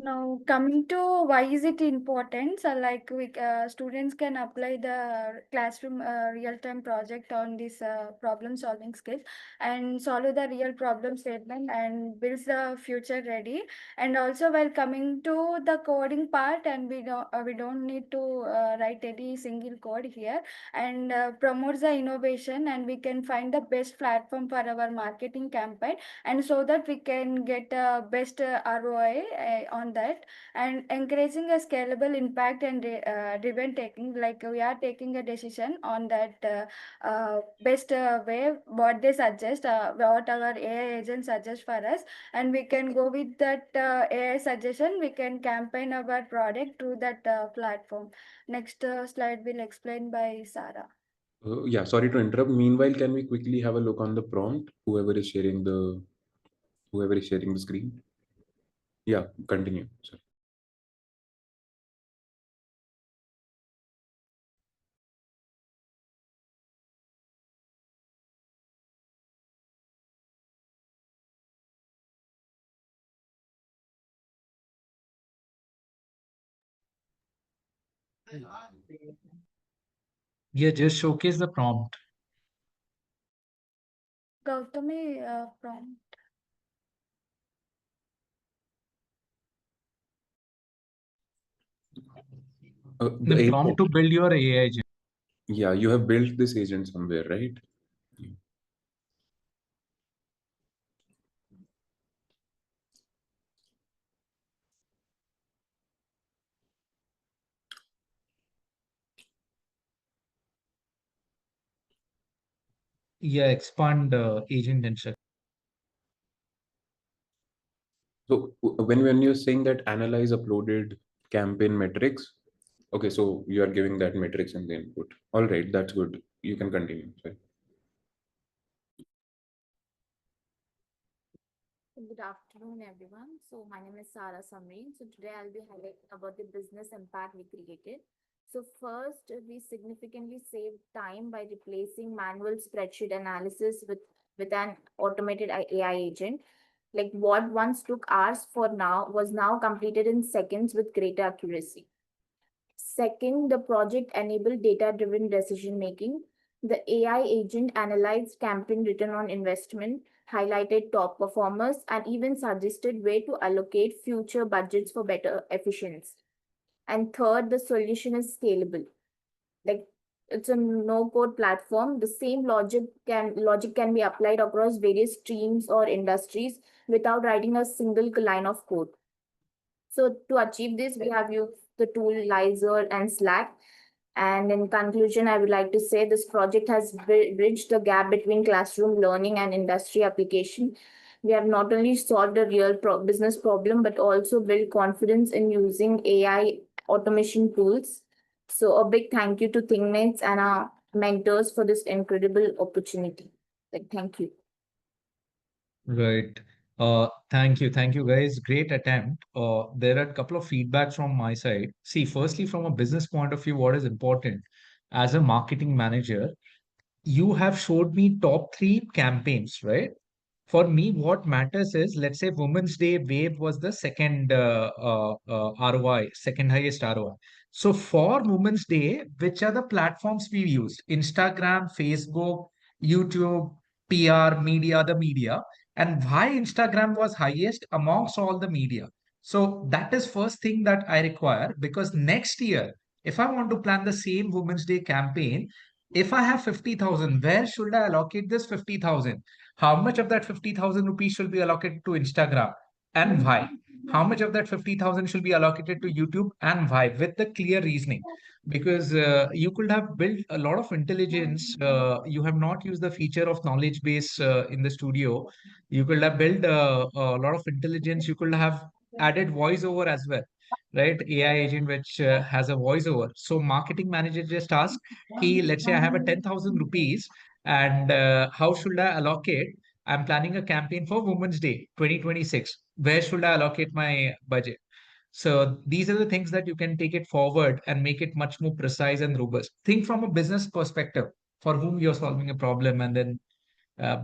Now coming to why is it important? So like we students can apply the classroom real-time project on this problem solving skills and solve the real problem statement and builds the future ready. And also while coming to the coding part, and we don't need to write any single code here, and promotes the innovation, and we can find the best platform for our marketing campaign, and so that we can get best ROI on that. And encouraging a scalable impact and driven taking, like we are taking a decision on that best way what they suggest, what our AI agent suggests for us, and we can go with that AI suggestion. We can campaign our product through that platform. Next slide will explain by Sarah. Yeah, sorry to interrupt. Meanwhile, can we quickly have a look on the prompt? Whoever is sharing the screen. Yeah, continue. Sorry. Yeah, just showcase the prompt. Gautami prompt. The The prompt to build your AI agent. Yeah, you have built this agent somewhere, right? Yeah, expand agent instruction. So when you're saying that analyze uploaded campaign metrics, okay, so you are giving that metrics in the input. All right, that's good. You can continue. Sorry. Good afternoon, everyone. So my name is Sarah Samreen. So today I'll be highlighting about the business impact we created. So first, we significantly saved time by replacing manual spreadsheet analysis with an automated AI agent. Like what once took hours for now was now completed in seconds with greater accuracy. Second, the project enabled data-driven decision making. The AI agent analyzed campaign return on investment, highlighted top performers, and even suggested where to allocate future budgets for better efficiency. And third, the solution is scalable. Like it's a no-code platform. The same logic can be applied across various streams or industries without writing a single line of code. So to achieve this, we have used the tool Lizer and Slack. And in conclusion, I would like to say this project has bridged the gap between classroom learning and industry application. We have not only solved a real business problem, but also built confidence in using AI automation tools. So a big thank you to Thinkmates and our mentors for this incredible opportunity. Like, thank you. Right. Thank you guys. Great attempt. There are a couple of feedbacks from my side. See, firstly, from a business point of view, what is important as a marketing manager, you have showed me top three campaigns, right? For me, what matters is, let's say Women's Day Wave was the second ROI, second highest ROI. So for Women's Day, which are the platforms we used? Instagram, Facebook, YouTube, PR, media, the media, and why Instagram was highest amongst all the media. So that is first thing that I require, because next year, if I want to plan the same Women's Day campaign, if I have 50,000, where should I allocate this 50,000? How much of that 50,000 rupees should be allocated to Instagram and why? How much of that 50,000 should be allocated to YouTube and why? With the clear reasoning. Because you could have built a lot of intelligence. You have not used the feature of knowledge base in the studio. You could have built a lot of intelligence. You could have added voiceover as well, right? AI agent which has a voiceover. So marketing manager just ask, let's say I have a 10,000 rupees and how should I allocate? I'm planning a campaign for Women's Day 2026. Where should I allocate my budget? So these are the things that you can take it forward and make it much more precise and robust. Think from a business perspective for whom you're solving a problem and then uh,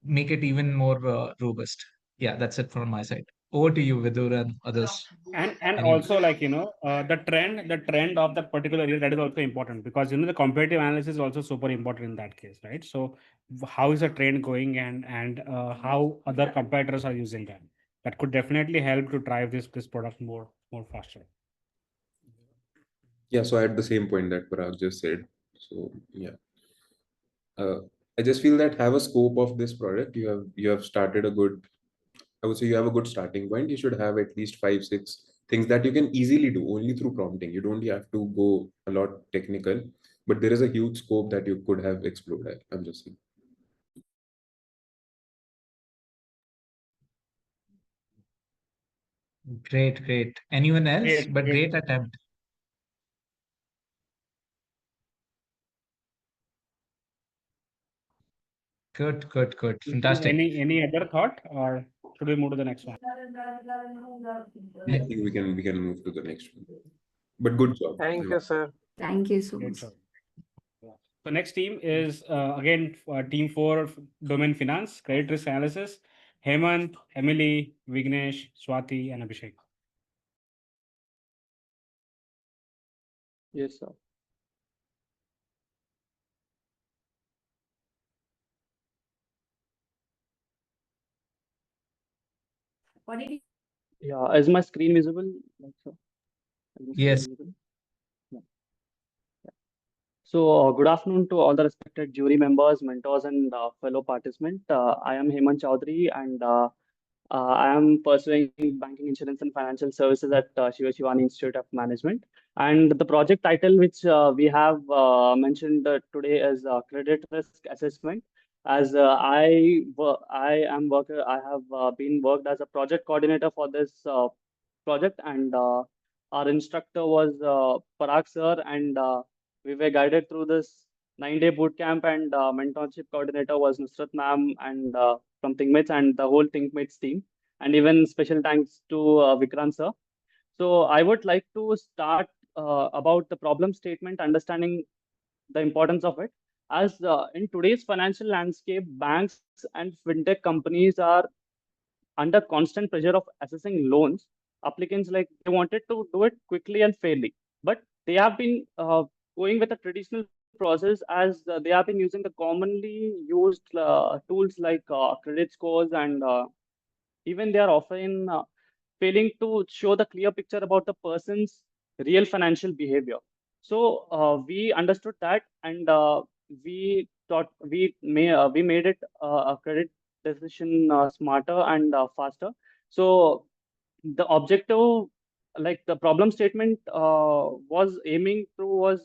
make it even more robust. Yeah, that's it from my side. Over to you, Vidur and others. And Any- also, like, the trend of that particular area, that is also important, because the competitive analysis is also super important in that case, right? So how is the trend going, and how other competitors are using that, that could definitely help to drive this product more faster. Yeah, so I had the same point that Parag just said. So yeah, uh, I just feel that have a scope of this product. You have started a good. I would say you have a good starting point. You should have at least 5, 6 things that you can easily do only through prompting. You don't have to go a lot technical, but there is a huge scope that you could have explored. I'm just saying. Great, great. Anyone else? Great, But great. great attempt. Good, good, good. Fantastic. Any other thought, or should we move to the next one? I think we can move to the next one. But good job. Thank you, sir. Thank you so Great much. job. Yeah. So next team is again team 4 domain finance, credit risk analysis. Hemant, Emily, Vignesh, Swati, and Abhishek. Yes, sir. What did you? Yeah, is my screen visible? Like, sir? Is the screen Yes. visible? Yeah. Good afternoon to all the respected jury members, mentors, and fellow participants. I am Hemant Chaudhary, and I am pursuing banking, insurance, and financial services at Shiva Shivani Institute of Management. And the project title, which we have mentioned today, is Credit Risk Assessment. As I am worker, I have been worked as a project coordinator for this project, and our instructor was Parag sir, and we were guided through this 9-day boot camp, and mentorship coordinator was Nusrat ma'am and from Thinkmates and the whole Thinkmates team. And even special thanks to Vikrant sir. So I would like to start about the problem statement, understanding the importance of it. As in today's financial landscape, banks and fintech companies are under constant pressure of assessing loans. Applicants, like, they wanted to do it quickly and fairly, but they have been going with a traditional process, as they have been using the commonly used tools like credit scores, and even they are often failing to show the clear picture about the person's real financial behavior. So we understood that, and we made it a credit decision smarter and faster. So the objective, like the problem statement was aiming to was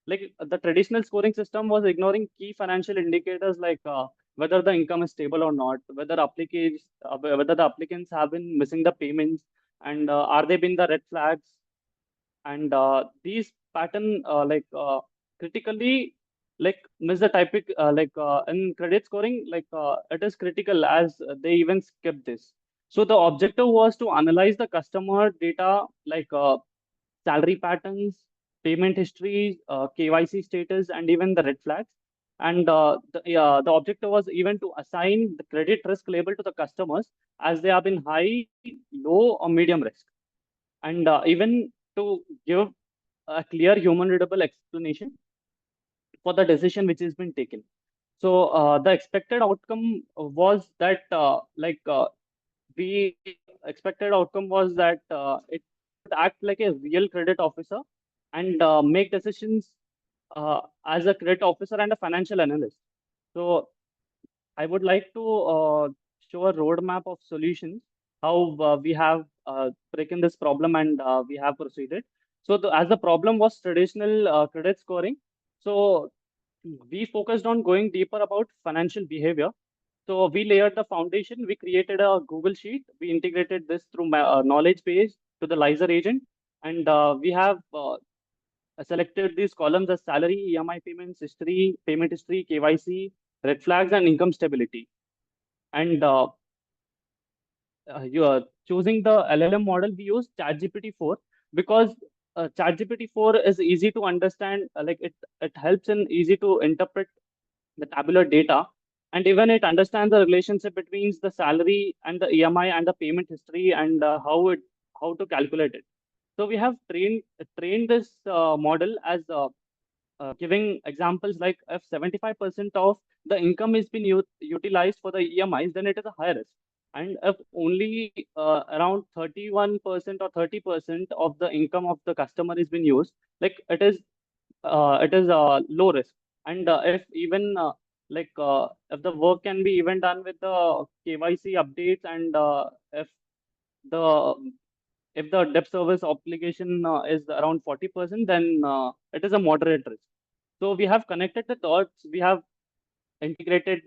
like the traditional scoring system was ignoring key financial indicators, like whether the income is stable or not, whether the applicants have been missing the payments, and are they been the red flags, and these pattern critically, like, miss the typic in credit scoring, like it is critical, as they even skip this. So the objective was to analyze the customer data, like salary patterns, payment history, KYC status, and even the red flags. And the objective was even to assign the credit risk label to the customers, as they have been high, low, or medium risk, and even to give a clear human readable explanation for the decision which has been taken. So the expected outcome was that we expected outcome was that it would act like a real credit officer, and make decisions as a credit officer and a financial analyst. So I would like to show a roadmap of solutions, how we have taken this problem, and we have proceeded. So as the problem was traditional credit scoring, so we focused on going deeper about financial behavior. So we layered the foundation. We created a Google Sheet. We integrated this through my knowledge base to the Lizer agent, and we have selected these columns as salary, EMI payments, history, payment history, KYC, red flags, and income stability. And you are choosing the LLM model, we use ChatGPT 4, because ChatGPT 4 is easy to understand. Like it helps in easy to interpret the tabular data, and even it understands the relationship between the salary and the EMI and the payment history, and how to calculate it. So we have trained this model as giving examples, like if 75% of the income is being utilized for the EMIs, then it is a high risk. And if only around 31% or 30% of the income of the customer is being used, like it is low risk. And if even if the work can be even done with the KYC updates, and the if the debt service obligation is around 40%, then it is a moderate risk. So we have connected the dots. We have integrated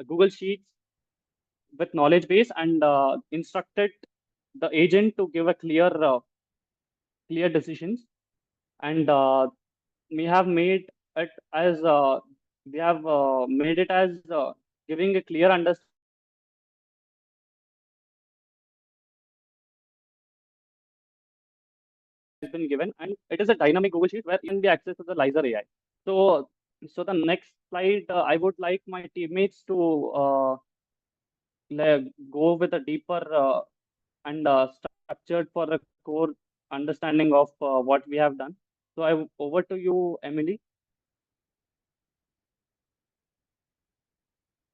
Google Sheets with knowledge base, and instructed the agent to give a clear decisions. And we have made it as giving a clear understanding has been given, and it is a dynamic Google Sheet where even be access to the Lizer AI. So the next slide, I would like my teammates to go with a deeper and structured for the core understanding of what we have done. So over to you, Emily.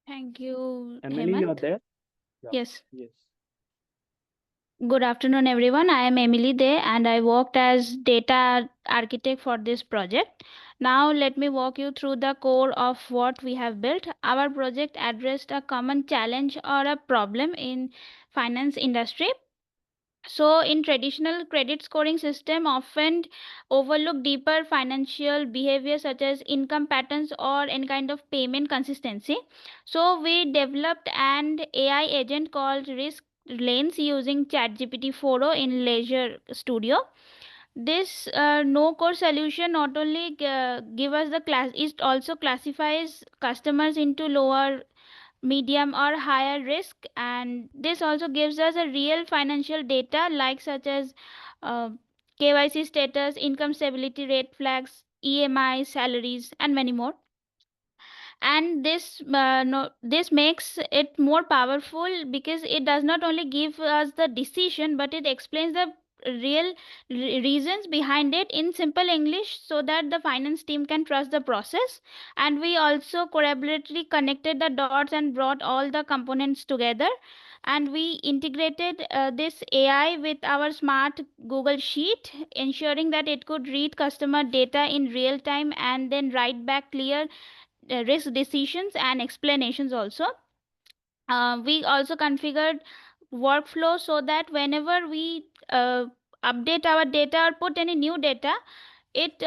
Thank you, Emily, you're Hemant. there? Yeah. Yes. Yes. Good afternoon, everyone. I am Emily Day and I worked as data architect for this project. Now, let me walk you through the core of what we have built. Our project addressed a common challenge or a problem in finance industry. So, in traditional credit scoring system, often overlook deeper financial behavior such as income patterns or any kind of payment consistency. So, we developed an AI agent called Risk Lanes using ChatGPT 4.0 in Leisure Studio. This no code solution not only give us the class, it also classifies customers into lower, medium or higher risk, and this also gives us a real financial data like such as uh, KYC status, income stability, red flags, EMI, salaries, and many more. And this no, this makes it more powerful because it does not only give us the decision but it explains the real reasons behind it in simple English so that the finance team can trust the process. And we also collaboratively connected the dots and brought all the components together, and we integrated this AI with our smart Google Sheet, ensuring that it could read customer data in real time and then write back clear risk decisions and explanations also. We also configured workflow so that whenever we update our data or put any new data, it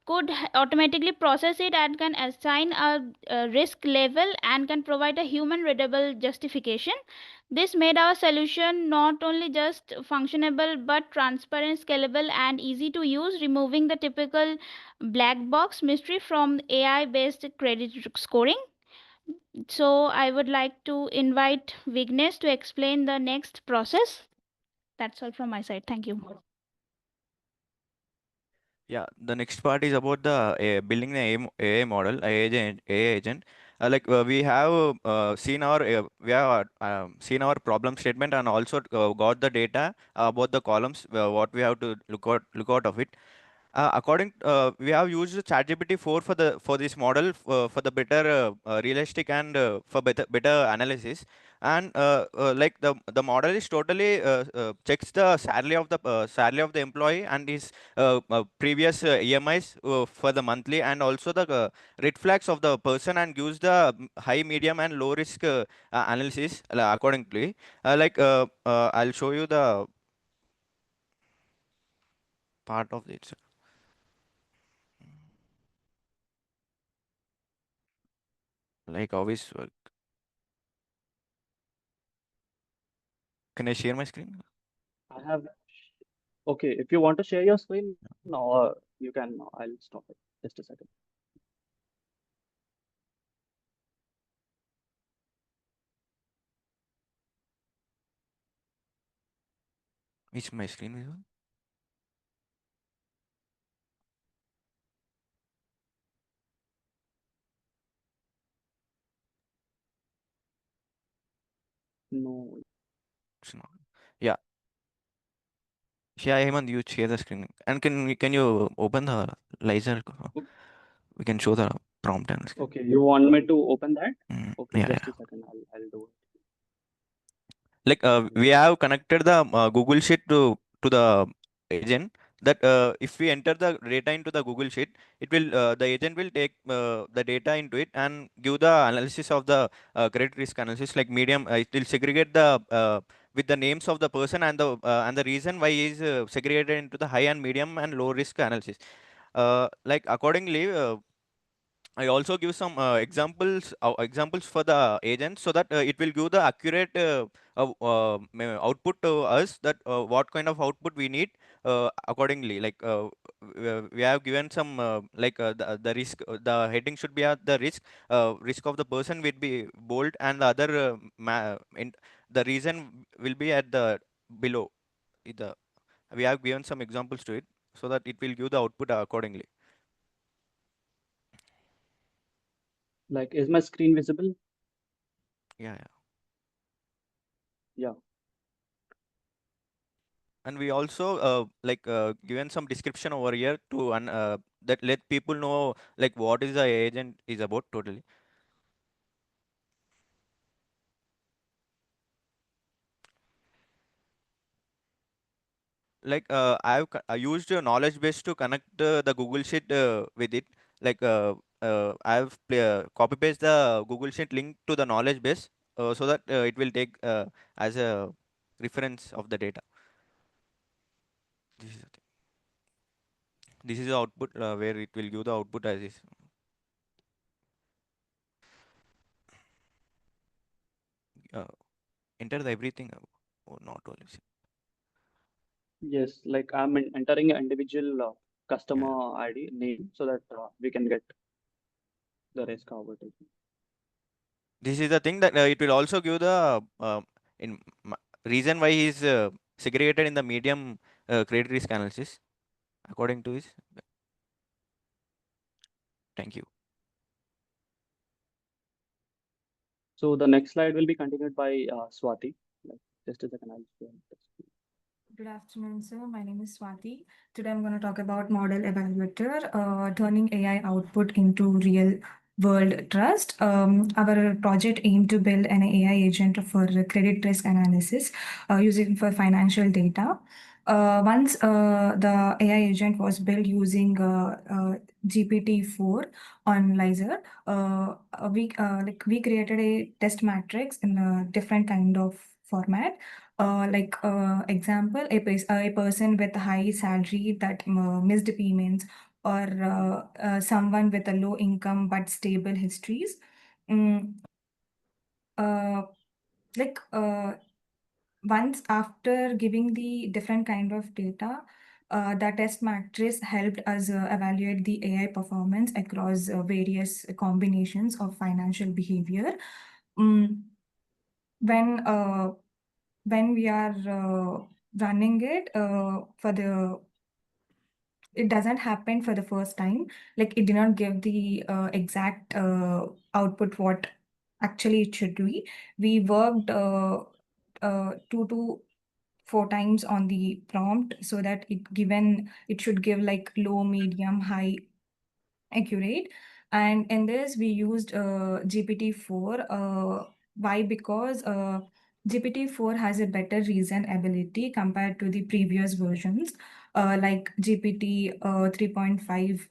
could automatically process it and can assign a risk level and can provide a human readable justification. This made our solution not only just functionable but transparent, scalable, and easy to use, removing the typical black box mystery from AI based credit scoring. So, I would like to invite Vignesh to explain the next process. That's all from my side. Thank you. Yeah, the next part is about the building the AI model, AI agent. We have seen our problem statement and also got the data about the columns what we have to look out of it. We have used ChatGPT 4 for this model for the better realistic and for better analysis. And the model is totally checks the salary of the employee and his previous EMIs for the monthly, and also the red flags of the person, and gives the high, medium, and low risk analysis accordingly. I'll show you the part of it. Like always work. Can I share my screen? I have, okay, if you want to share your screen, or you can, I'll stop it. Just a second. Is my screen visible? No. It's not. Yeah. Yeah, Hemant, you share the screen. And can you open the laser? We can show the prompt and screen. Okay, you want me to open that? Okay, Yeah, just yeah. a second. I'll do it. We have connected the Google Sheet to the agent. That if we enter the data into the Google Sheet, it will the agent will take the data into it and give the analysis of the credit risk analysis, like medium. It will segregate the with the names of the person and the reason why he is segregated into the high and medium and low risk analysis. Accordingly, I also give some examples for the agent, so that it will give the accurate output to us, that what kind of output we need accordingly. We have given some the risk, the heading should be at the risk of the person will be bold, and the other the reason will be at the below. The We have given some examples to it, so that it will give the output accordingly. Like, is my screen visible? Yeah. Yeah. And we also given some description over here to that let people know like what is the agent is about totally. like I used a knowledge base to connect the Google Sheet with it. Like copy paste the Google Sheet link to the knowledge base so that it will take as a reference of the data. This is the thing. This is the output where it will give the output as is. Uh, enter the everything or not only. Yes, like I'm entering an individual Yeah. customer ID name so that we can get the rest covered. This is the thing that it will also give the in reason why he is segregated in the medium credit risk analysis according to his. Thank you. So the next slide will be continued by Swati. Like, just a second, Good afternoon, sir. My name is Swati. Today I'm going to talk about model evaluator, turning AI output into real world trust. Our project aimed to build an AI agent for credit risk analysis using for financial data. Once the AI agent was built using GPT-4 on Lizer, we created a test matrix in a different kind of format. Example, a person with a high salary that missed payments, or someone with a low income but stable histories. Mm, uh, like Once after giving the different kind of data, the test matrix helped us evaluate the AI performance across various combinations of financial behavior. Mm, when when we are running it for the it doesn't happen for the first time, like it did not give the exact output what actually it should be. We worked 2 to 4 times on the prompt so that it should give like low, medium, high, accurate. And in this we used GPT-4. Why? Because GPT-4 has a better reason ability compared to the previous versions, like GPT 3.5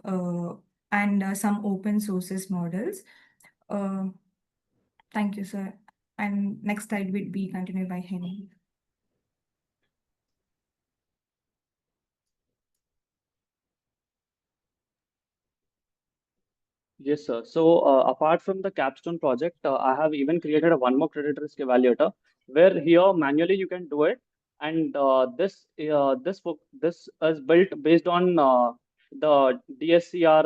and some open sources models. Uh, Thank you, sir. And next slide will be continued by Henny. Yes, sir. So apart from the capstone project, I have even created a one more credit risk evaluator where here manually you can do it, and this is built based on the DSCR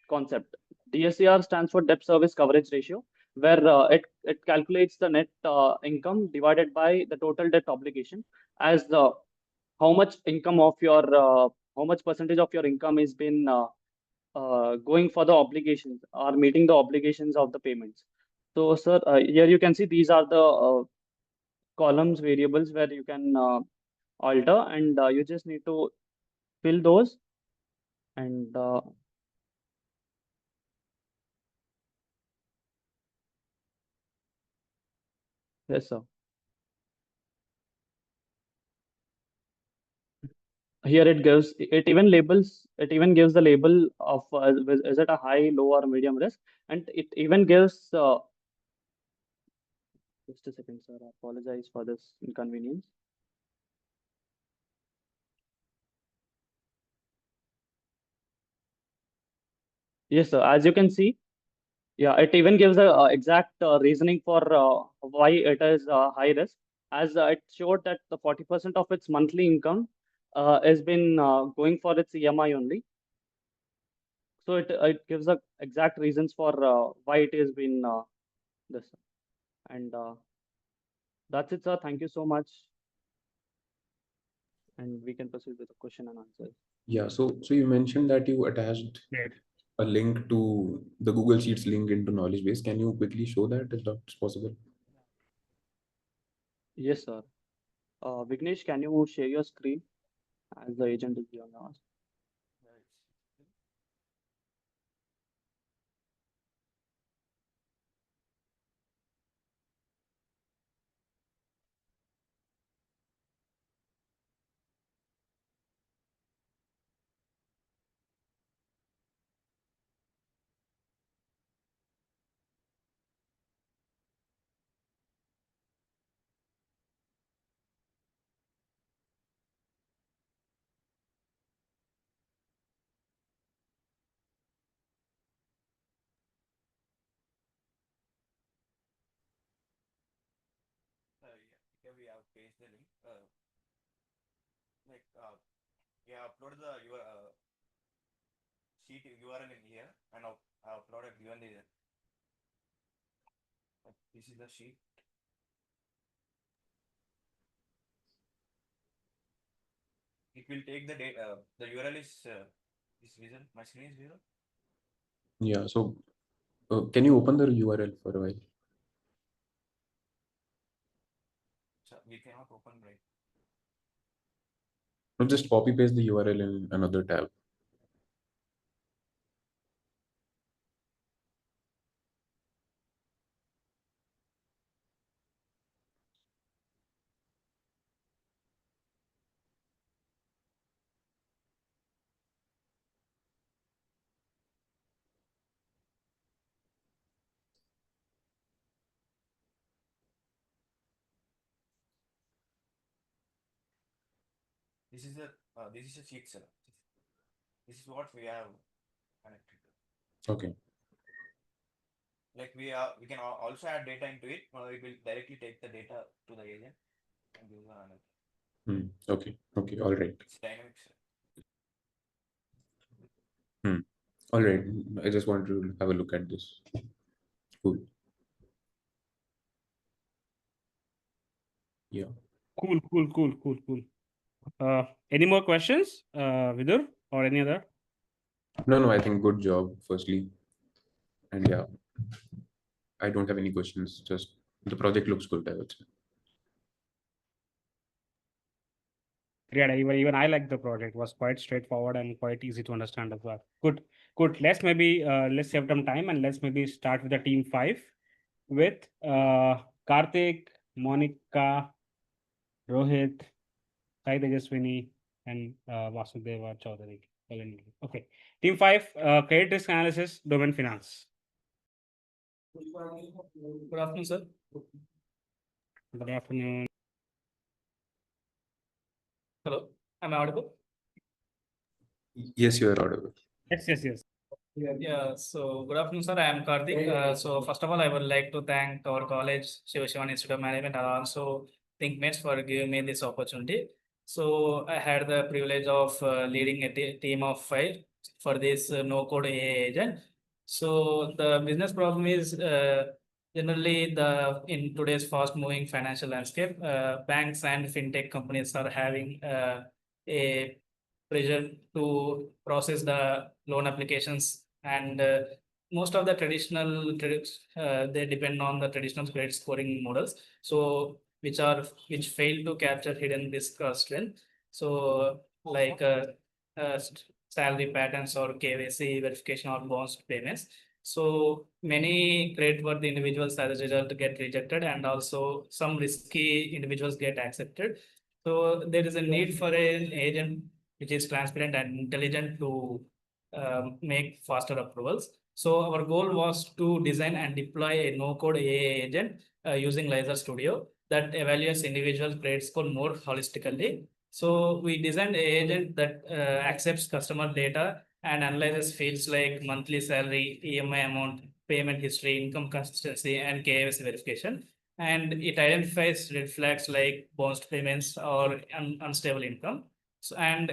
concept. DSCR stands for debt service coverage ratio, where it calculates the net income divided by the total debt obligation as the how much income of your how much percentage of your income is been going for the obligations or meeting the obligations of the payments. So, sir, here you can see these are the columns variables where you can alter, and you just need to fill those. And yes, sir. Here it even gives the label of is it a high, low, or medium risk, and it even gives just a second, sir. I apologize for this inconvenience. Yes, sir. As you can see, yeah, it even gives the exact reasoning for why it is high risk, as it showed that the 40% of its monthly income has been going for its EMI only. So it gives the exact reasons for why it has been this. And that's it, sir. Thank you so much. And we can proceed with the question and answers. Yeah, so you mentioned that you attached a link to the Google Sheets link into knowledge base. Can you quickly show that if that's possible? Yes, sir. Vignesh, can you share your screen as the agent is beyond us? we have pasted the link. We have uploaded the your sheet URL in here, and I uploaded given the this is the sheet. It will take the data. The URL is visible. My screen is visible. Yeah, so can you open the URL for a while? So we cannot open right. No, just copy paste the URL in another tab. This is a sheet, sir. This is what we have connected. Okay. Like we can also add data into it. It will directly take the data to the agent and give the analysis. Okay. Okay. All right. It's dynamic, sir. All right. I just want to have a look at this. Cool. Yeah. Cool. Any more questions, Vidur, or any other? No, I think good job, firstly. And yeah, I don't have any questions. Just the project looks good, I would say. Yeah, even I like the project. It was quite straightforward and quite easy to understand as well. Good. Let's save some time and let's maybe start with the team 5 with Karthik, Monica, Rohit, Sai Tejaswini, and Vasudeva Chaudhary. Okay. Team 5, credit risk analysis, domain finance. Good afternoon, sir. Good afternoon. Hello, am I audible? Yes, you are audible. Yes. Yeah, so good afternoon, sir. I am Karthik. So first of all, I would like to thank our college, Shivashivan Institute of Management, and also Thinkmates for giving me this opportunity. So I had the privilege of leading a team of 5 for this no-code AI agent. So the business problem is generally in today's fast-moving financial landscape, banks and fintech companies are having a pressure to process the loan applications, and most of the they depend on the traditional credit scoring models, so which fail to capture hidden risk or strength. So like salary patterns or KYC verification or bonus payments. So many creditworthy individuals as a result get rejected, and also some risky individuals get accepted. So there is a need for an agent which is transparent and intelligent to make faster approvals. So our goal was to design and deploy a no-code AI agent using Laser Studio that evaluates individual credit score more holistically. So we designed an agent that accepts customer data and analyzes fields like monthly salary, EMI amount, payment history, income consistency, and KYC verification. And it identifies red flags like bounced payments or unstable income. So, and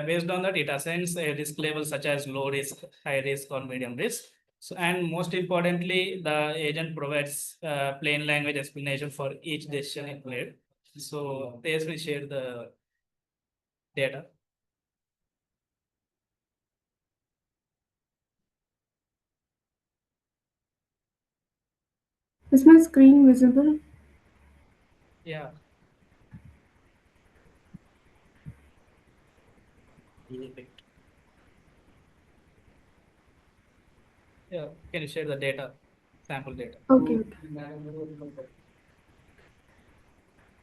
based on that, it assigns a risk level such as low risk, high risk, or medium risk. So, and most importantly, the agent provides plain language explanation for each decision it made. So, they will share the data. Is my screen visible? Yeah. Yeah, can you share the data, sample data? Okay.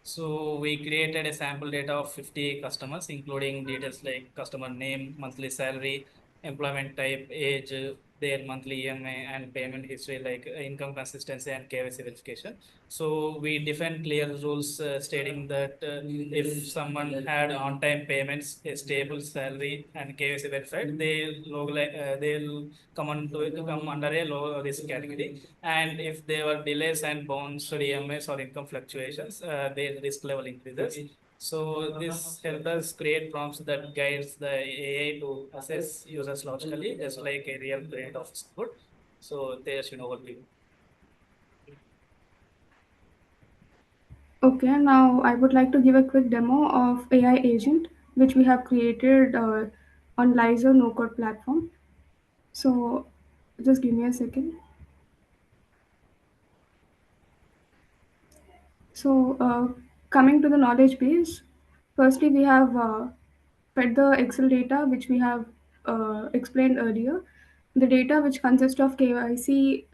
So we created a sample data of 50 customers, including details like customer name, monthly salary, employment type, age, their monthly EMI and payment history, like income consistency and KYC verification. So we define clear rules stating that if someone had on-time payments, a stable salary, and KYC verified, they'll come under a low risk category. And if there were delays and bounced EMIs or income fluctuations, their risk level increases. So this helps us create prompts that guides the AI to assess users logically, just like a real credit officer would. So there's an overview. Okay, now I would like to give a quick demo of AI agent, which we have created on Lizer no-code platform. So just give me a second. So coming to the knowledge base, firstly we have fed the Excel data, which we have explained earlier. The data which consists of KYC,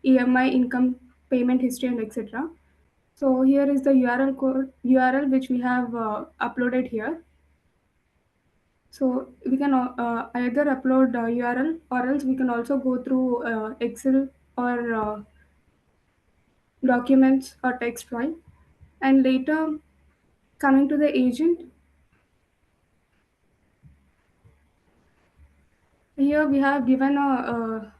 EMI, income, payment history, and etc. So here is the URL which we have uploaded here. So we can either upload URL, or else we can also go through Excel or documents or text file. And later, coming to the agent, here we have given a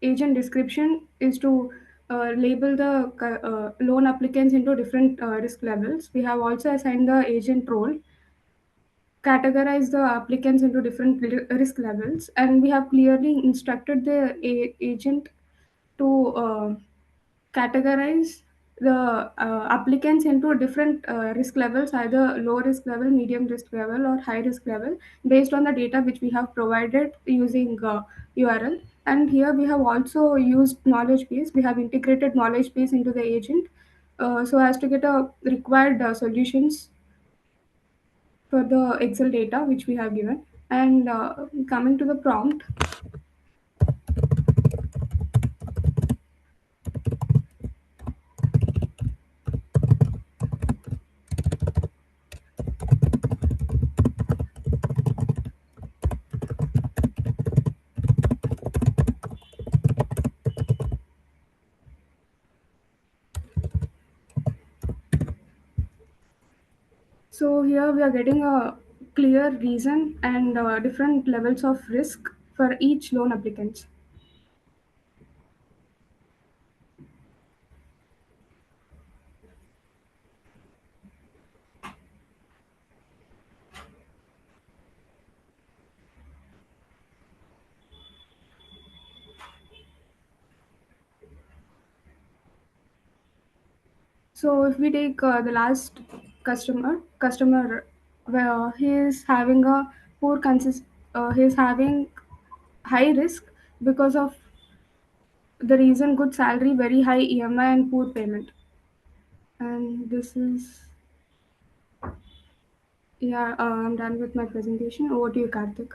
agent description is to label the loan applicants into different risk levels. We have also assigned the agent role, categorize the applicants into different risk levels, and we have clearly instructed the agent to categorize the applicants into different risk levels, either low risk level, medium risk level, or high risk level, based on the data which we have provided using URL. And here we have also used knowledge base. We have integrated knowledge base into the agent so as to get a required solutions for the Excel data which we have given. And coming to the prompt, so here we are getting a clear reason and different levels of risk for each loan applicant. So if we take the last customer where he is having a he is having high risk because of the reason good salary, very high EMI, and poor payment. And this is, yeah, I'm done with my presentation. Over to you, Karthik.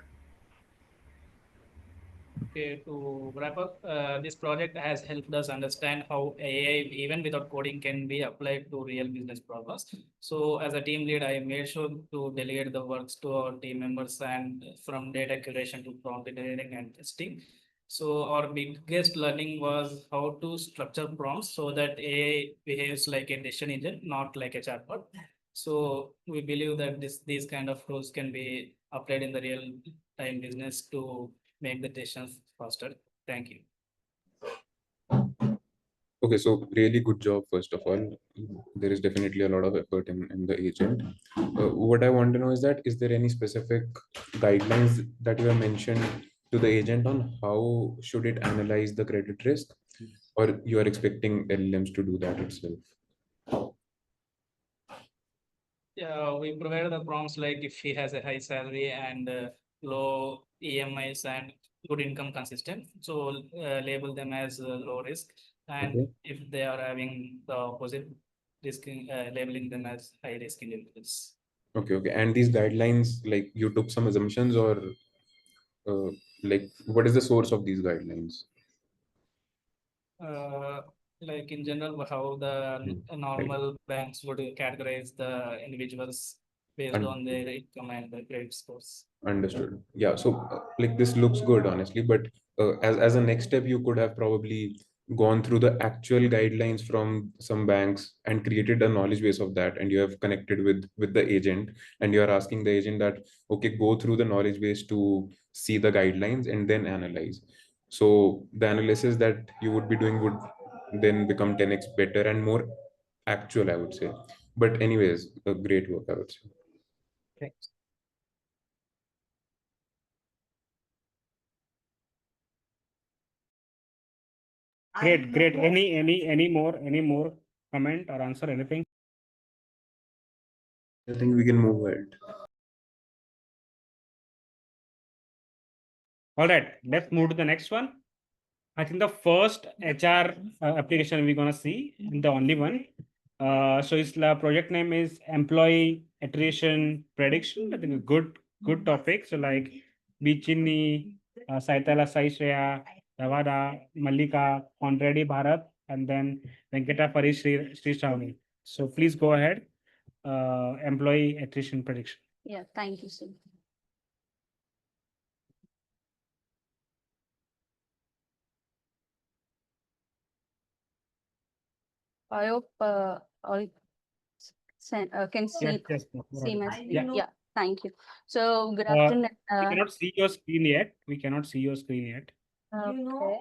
Okay, to wrap up, this project has helped us understand how AI, even without coding, can be applied to real business problems. So, as a team lead, I made sure to delegate the works to our team members, and from data curation to prompt engineering and testing. So, our biggest learning was how to structure prompts so that AI behaves like a decision engine, not like a chatbot. So, we believe that these kind of tools can be applied in the real time business to make the decisions faster. Thank you. Okay, so really good job, first of all. There is definitely a lot of effort in the agent. What I want to know is that, is there any specific guidelines that you have mentioned to the agent on how should it analyze the credit risk, or you are expecting LLMs to do that itself? Yeah, we provided the prompts like if he has a high salary and low EMIs and good income consistent. So label them as low risk. And Okay. if they are having the opposite risk, labeling them as high risk individuals. Okay, okay. And these guidelines, like you took some assumptions, or like what is the source of these guidelines? Like in general, how the normal banks would categorize the individuals based on their income and the credit scores. Understood. Yeah. So like this looks good, honestly, but as a next step, you could have probably gone through the actual guidelines from some banks and created a knowledge base of that, and you have connected with the agent, and you are asking the agent that, okay, go through the knowledge base to see the guidelines and then analyze. So the analysis that you would be doing would then become 10x better and more actual, I would say. But anyways, a great work, I would say. Thanks. Great. Any more comment or answer, anything? I think we can move ahead. All right, let's move to the next one. I think the first HR application we're gonna see, the only one. So its project name is Employee Attrition Prediction. I think a good topic. So like Bichini, Saitala Saishreya, Ravada, Malika, Conradi Bharat, and then Venkata Pari Sri Shravani. So please go ahead. Employee Attrition Prediction. Yeah, thank you, sir. I hope all can see see my screen. Yeah, thank you. So good afternoon. We cannot see your screen yet. Okay.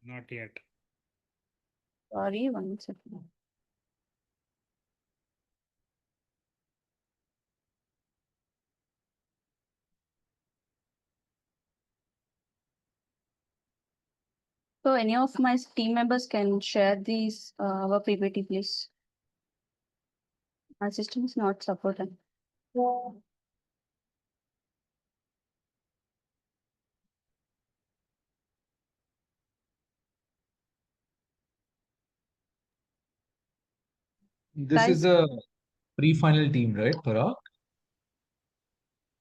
Not yet. Sorry, one second. So any of my team members can share these our PPT, please. My system is not supported. This is a pre-final team, right, Parag?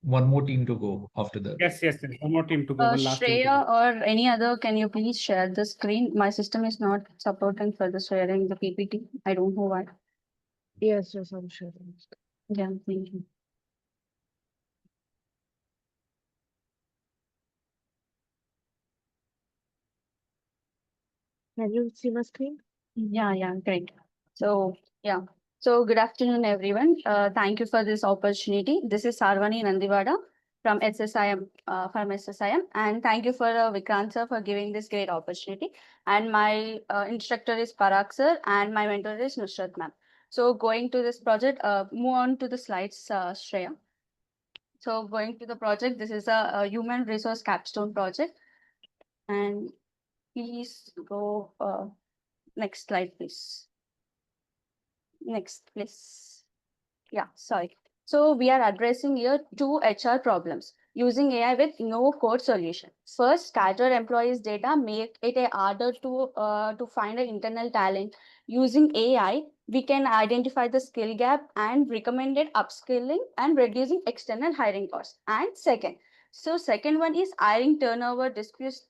One more team to go after that. Yes. One more team to go. One last team to Shreya go. or any other, can you please share the screen? My system is not supporting for the sharing the PPT. I don't know why. Yes, I'm sharing. Yeah, thank you. Can you see my screen? Yeah, great. So yeah. So good afternoon, everyone. Thank you for this opportunity. This is Sarvani Nandivada from SSIM, and thank you for Vikrant sir for giving this great opportunity. And my instructor is Parag sir, and my mentor is Nusrat ma'am. So going to this project, move on to the slides, Shreya. So going to the project, this is a human resource capstone project, and please go next slide, please. Next, please. Yeah, sorry. So we are addressing here two HR problems using AI with no code solution. First, scatter employees' data make it harder to find an internal talent. Using AI, we can identify the skill gap and recommended upskilling and reducing external hiring costs. And second one is hiring turnover disputes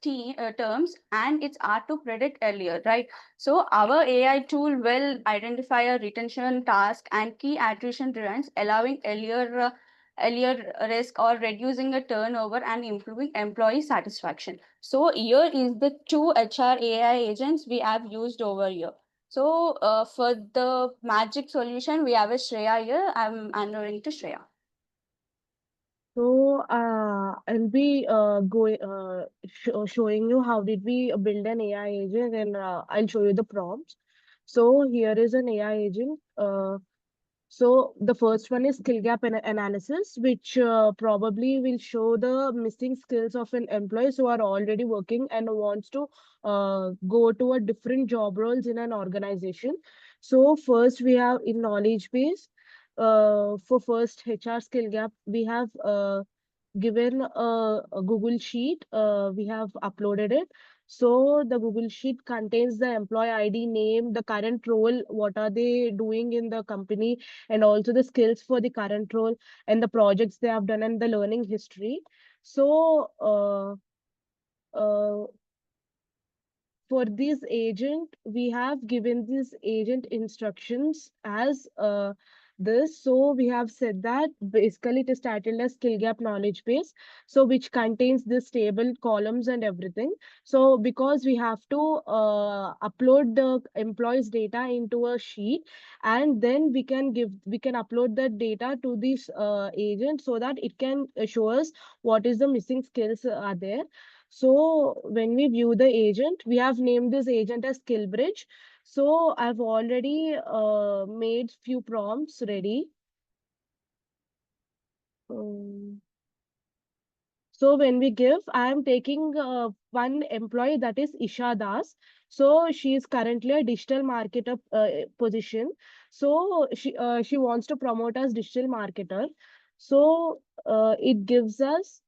terms, and it's hard to predict earlier, right? So our AI tool will identify a retention task and key attrition trends, allowing earlier risk or reducing a turnover and improving employee satisfaction. So here is the two HR AI agents we have used over here. So for the magic solution, we have a Shreya here. I'm handing to Shreya. So I'll be showing you how did we build an AI agent, and I'll show you the prompts. So here is an AI agent. So the first one is skill gap analysis, which probably will show the missing skills of an employee who are already working and wants to go to a different job roles in an organization. So first we have in knowledge base. For first HR skill gap, we have given a Google sheet. We have uploaded it. So the Google Sheet contains the employee ID, name, the current role, what are they doing in the company, and also the skills for the current role and the projects they have done and the learning history. So for this agent, we have given this agent instructions as this. So we have said that basically it is titled as skill gap knowledge base. So which contains this table, columns and everything. So because we have to upload the employees data into a sheet, and then we can upload that data to this agent so that it can show us what is the missing skills are there. So when we view the agent, we have named this agent as skill bridge. So I've already made few prompts ready. So when we give, I am taking one employee, that is Isha Das. So she is currently a digital marketer position. So she wants to promote as digital marketer. So it gives us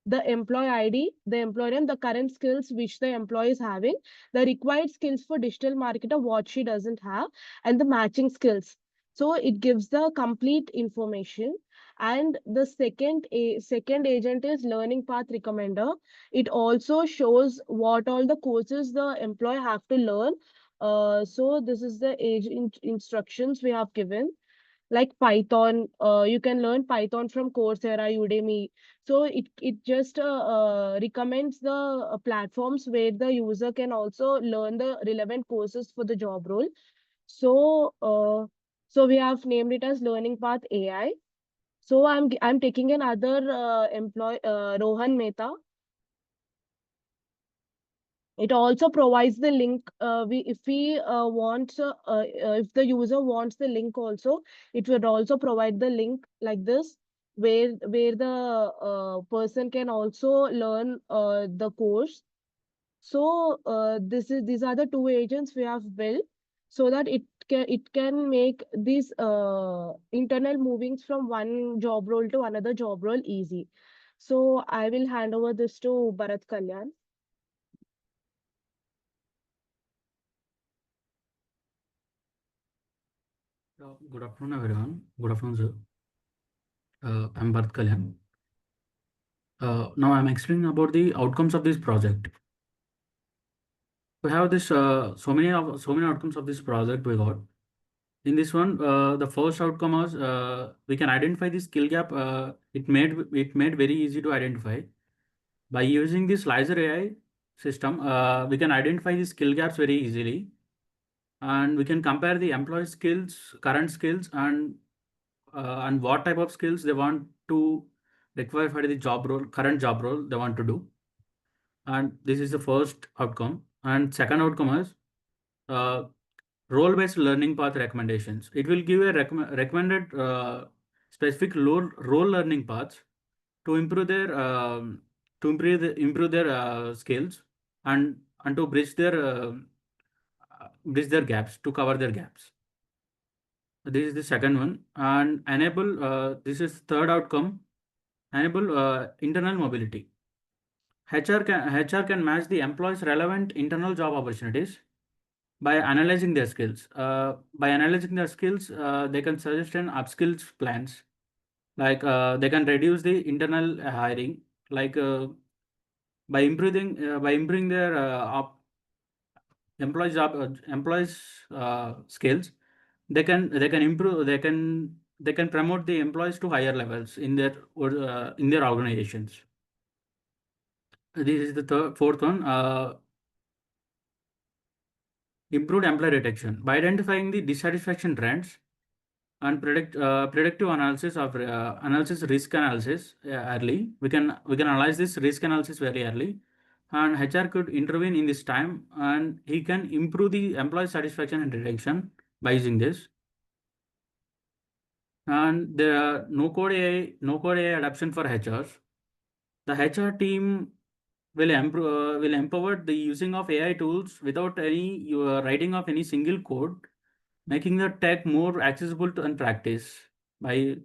the employee ID, the employer name, the current skills which the employee is having, the required skills for digital marketer, what she doesn't have, and the matching skills. So it gives the complete information. And the second agent is learning path recommender. It also shows what all the courses the employee have to learn. So this is the instructions we have given, like Python. You can learn Python from Coursera, Udemy. So it just recommends the platforms where the user can also learn the relevant courses for the job role. So so we have named it as learning path AI. So I'm taking another employee, Rohan Mehta. It also provides the link. If the user wants the link also, it would also provide the link like this, where the person can also learn the course. So these are the two agents we have built so that it can make these internal movings from one job role to another job role easy. So I will hand over this to Bharat Kalyan. Good afternoon, everyone. Good afternoon, sir. I'm Bharat Kalyan. Now I'm explaining about the outcomes of this project. We have this so many outcomes of this project we got. In this one, the first outcome was we can identify the skill gap. It made very easy to identify by using this Laser AI system. We can identify the skill gaps very easily, and we can compare the employee skills, current skills, and what type of skills they want to require for the current job role they want to do. And this is the first outcome. And second outcome is uh, role-based learning path recommendations. It will give a recommended specific role learning paths to improve their skills, and to bridge their gaps, to cover their gaps. This is the second one. And enable, this is third outcome, enable internal mobility. HR can match the employees' relevant internal job opportunities by analyzing their skills. By analyzing their skills, they can suggest an upskills plans. Like they can reduce the internal hiring, like by improving their employees skills. They can promote the employees to higher levels in their organizations. This is the fourth one. Improved employee detection by identifying the dissatisfaction trends and predictive analysis risk analysis early. We can analyze this risk analysis very early, and HR could intervene in this time, and he can improve the employee satisfaction and retention by using this. And the no code AI adoption for HRs. The HR team will empower the using of AI tools without any writing of any single code, making the tech more accessible to and practice by.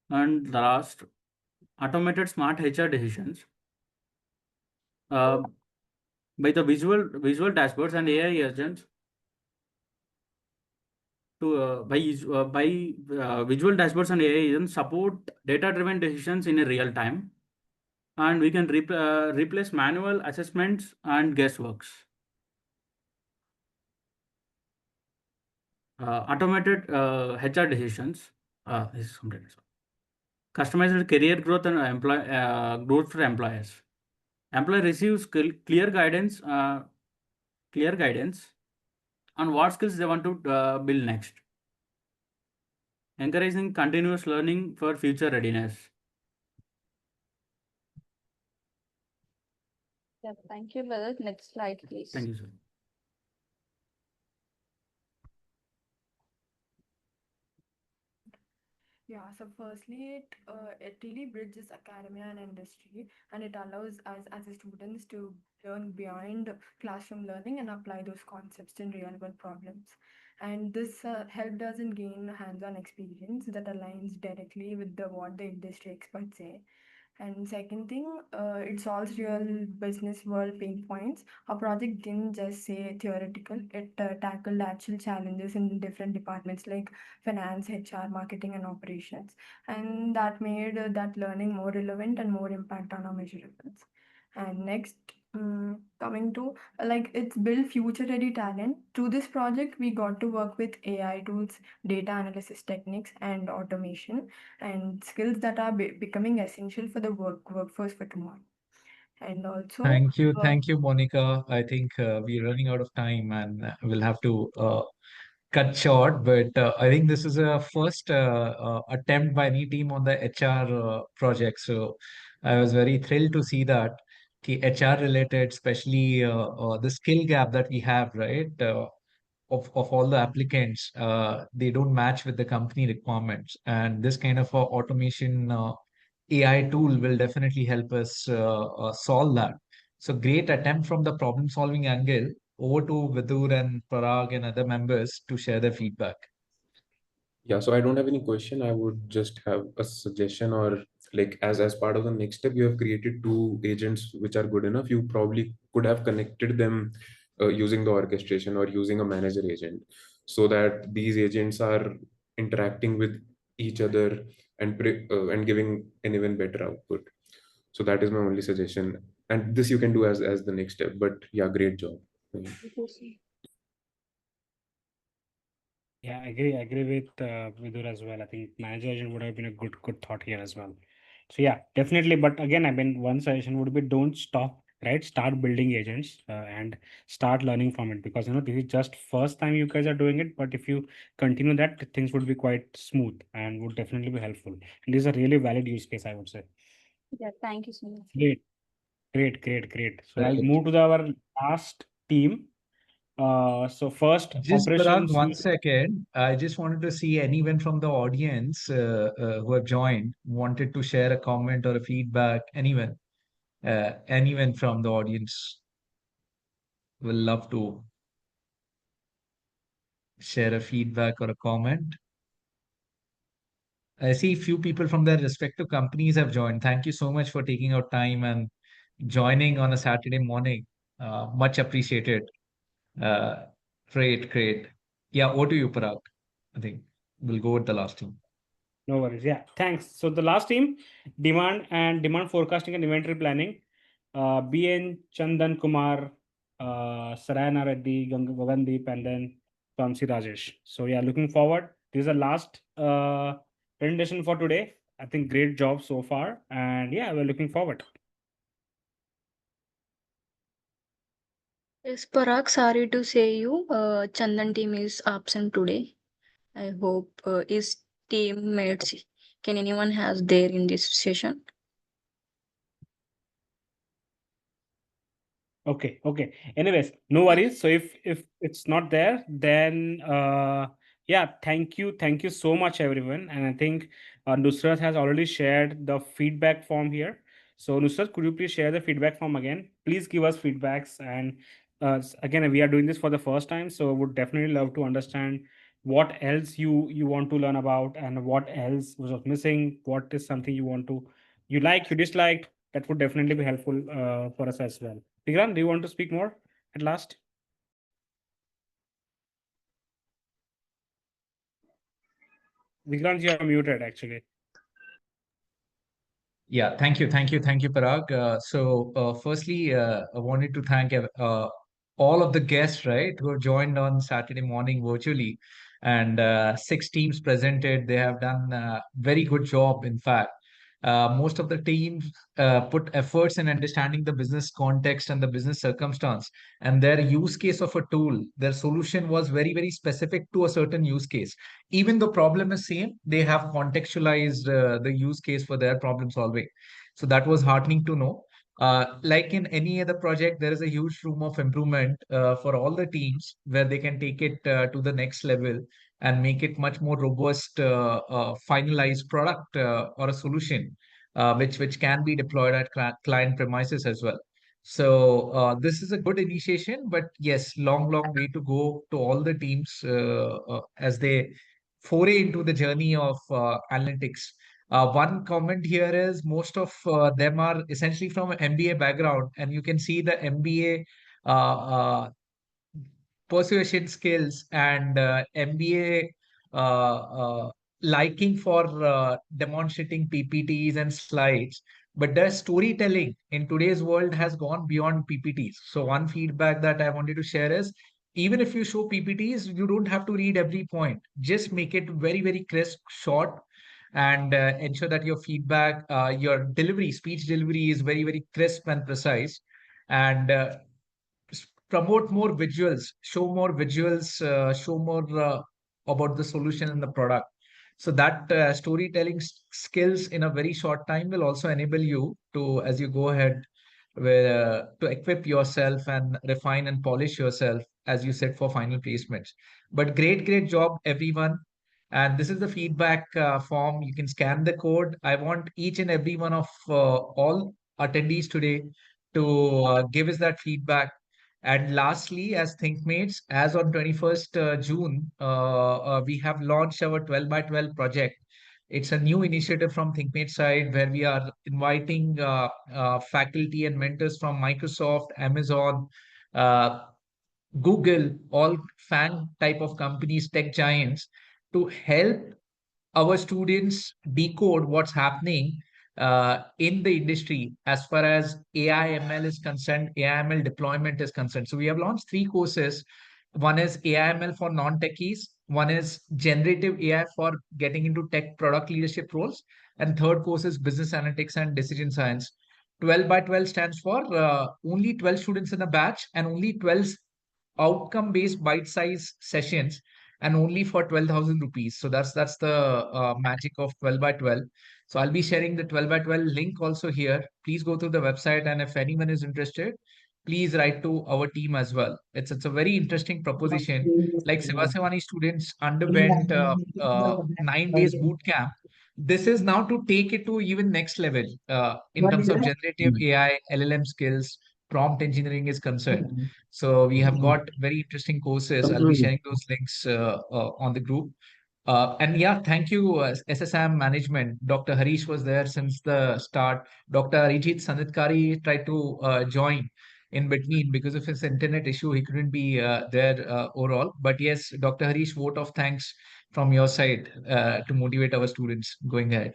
And the last, automated smart HR decisions. by the visual dashboards and AI agents by visual dashboards and AI agents support data-driven decisions in a real time, and we can replace manual assessments and guessworks. Automated HR decisions. This is something. Customized career growth and growth for employers. Employee receives clear guidance on what skills they want to build next. Encouraging continuous learning for future readiness. Yeah, thank you, Bharat. Next slide, please. Thank you, sir. Yeah, so firstly, it really bridges academia and industry, and it allows us as a students to learn beyond classroom learning and apply those concepts in real world problems. And this helped us in gain hands-on experience that aligns directly with what the industry experts say. And second thing, it solves real business world pain points. Our project didn't just say theoretical, it tackled actual challenges in different departments like finance, HR, marketing, and operations. And that made that learning more relevant and more impact on our measurables. And next, coming to it's build future ready talent. Through this project, we got to work with AI tools, data analysis techniques, and automation, and skills that are becoming essential for the workforce for tomorrow. And also, Thank you, Monica. I think we're running out of time and we'll have to cut short. But I think this is a first attempt by any team on the HR project. So I was very thrilled to see that the HR related, especially the skill gap that we have, right? Of all the applicants, they don't match with the company requirements. And this kind of automation AI tool will definitely help us solve that. So great attempt from the problem solving angle. Over to Vidur and Parag and other members to share their feedback. Yeah, so I don't have any question. I would just have a suggestion, or like as part of the next step, you have created two agents which are good enough. You probably could have connected them using the orchestration or using a manager agent, so that these agents are interacting with each other and giving an even better output. So that is my only suggestion. And this you can do as the next step. But yeah, great job. Yeah, I agree with Vidur as well. I think manager agent would have been a good thought here as well. So yeah, definitely. But again, I mean, one suggestion would be don't stop, right? Start building agents and start learning from it, because this is just first time you guys are doing it. But if you continue that, things would be quite smooth and would definitely be helpful. And this is a really valid use case, I would say. Yeah, thank you so much. Great. So I'll Right. move to our last team. So first, Just Parag, operations. 1 second. I just wanted to see anyone from the audience who have joined wanted to share a comment or a feedback. Anyone from the audience will love to share a feedback or a comment. I see few people from their respective companies have joined. Thank you so much for taking out time and joining on a Saturday morning. Much appreciated. Uh, great. Yeah, over to you, Parag. I think we'll go with the last team. No worries. Yeah, thanks. So the last team, demand forecasting and inventory planning, BN Chandan Kumar, Sarayana Reddy, Gagandeep, and then Kamsi Rajesh. So yeah, looking forward. This is the last presentation for today. I think great job so far, and yeah, we're looking forward. Yes, Parag, sorry to say you, Chandan team is absent today. I hope his teammates, can anyone has there in this session? Okay. Anyways, no worries. So if it's not there, then yeah, thank you so much, everyone. And I think Nusrat has already shared the feedback form here. So Nusrat, could you please share the feedback form again? Please give us feedbacks. And again, we are doing this for the first time, so would definitely love to understand what else you want to learn about, and what else was missing. What is something you want to, you disliked. That would definitely be helpful for us as well. Vikrant, do you want to speak more at last? Vikrant, you are muted actually. Yeah, thank you, Parag. Firstly, I wanted to thank all of the guests, right, who have joined on Saturday morning virtually, and 6 teams presented. They have done a very good job. In fact, most of the teams put efforts in understanding the business context and the business circumstance, and their use case of a tool, their solution was very, very specific to a certain use case. Even the problem is same, they have contextualized the use case for their problem solving. So that was heartening to know. Like in any other project, there is a huge room of improvement for all the teams where they can take it to the next level and make it much more robust, finalized product or a solution, which can be deployed at client premises as well. So this is a good initiation, but yes, long way to go to all the teams as they foray into the journey of analytics. One comment here is most of them are essentially from an MBA background, and you can see the MBA persuasion skills and MBA liking for demonstrating PPTs and slides. But the storytelling in today's world has gone beyond PPTs. So one feedback that I wanted to share is even if you show PPTs, you don't have to read every point. Just make it very, very crisp, short, and ensure that your feedback, your delivery, speech delivery is very, very crisp and precise. And promote more visuals, show more about the solution and the product. So that storytelling skills in a very short time will also enable you to, as you go ahead, to equip yourself and refine and polish yourself as you set for final placements. But great job, everyone. And this is the feedback form. You can scan the code. I want each and every one of all attendees today to give us that feedback. And lastly, as Thinkmates, as on 21st June, we have launched our 12 by 12 project. It's a new initiative from Thinkmates side where we are inviting faculty and mentors from Microsoft, Amazon, uh, Google, all fan type of companies, tech giants, to help our students decode what's happening in the industry as far as AIML is concerned, AIML deployment is concerned. So we have launched 3 courses. One is AIML for non-techies, one is generative AI for getting into tech product leadership roles, and third course is business analytics and decision science. 12 by 12 stands for only 12 students in a batch and only 12 outcome-based bite-size sessions and only for 12,000 rupees. So that's the magic of 12 by 12. So I'll be sharing the 12 by 12 link also here. Please go to the website, and if anyone is interested, please write to our team as well. It's a very interesting proposition. Like Sivasavani students underwent 9 days boot camp. This is now to take it to even next level in terms of generative AI, LLM skills, prompt engineering is concerned. So we have got very interesting courses. I'll be sharing those links on the group. And yeah, thank you, SSIM management. Dr. Harish was there since the start. Dr. Arijit Sanditkari tried to join in between because of his internet issue. He couldn't be there overall. But yes, Dr. Harish, vote of thanks from your side to motivate our students going ahead.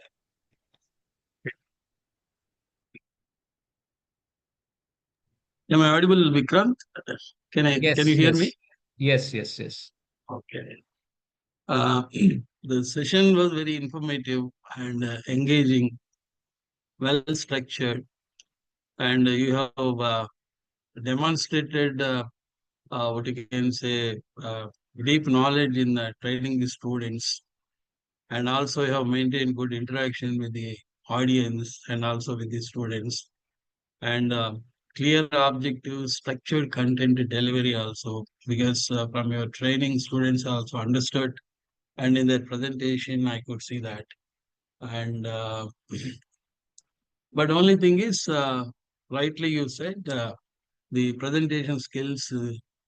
Am I audible, Vikrant? Can you hear me? Yes. Okay. The session was very informative and engaging, well structured, and you have demonstrated what you can say deep knowledge in training the students, and also you have maintained good interaction with the audience and also with the students, and clear objective structured content delivery also, because from your training students also understood, and in their presentation I could see that. And but only thing is, rightly you said, the presentation skills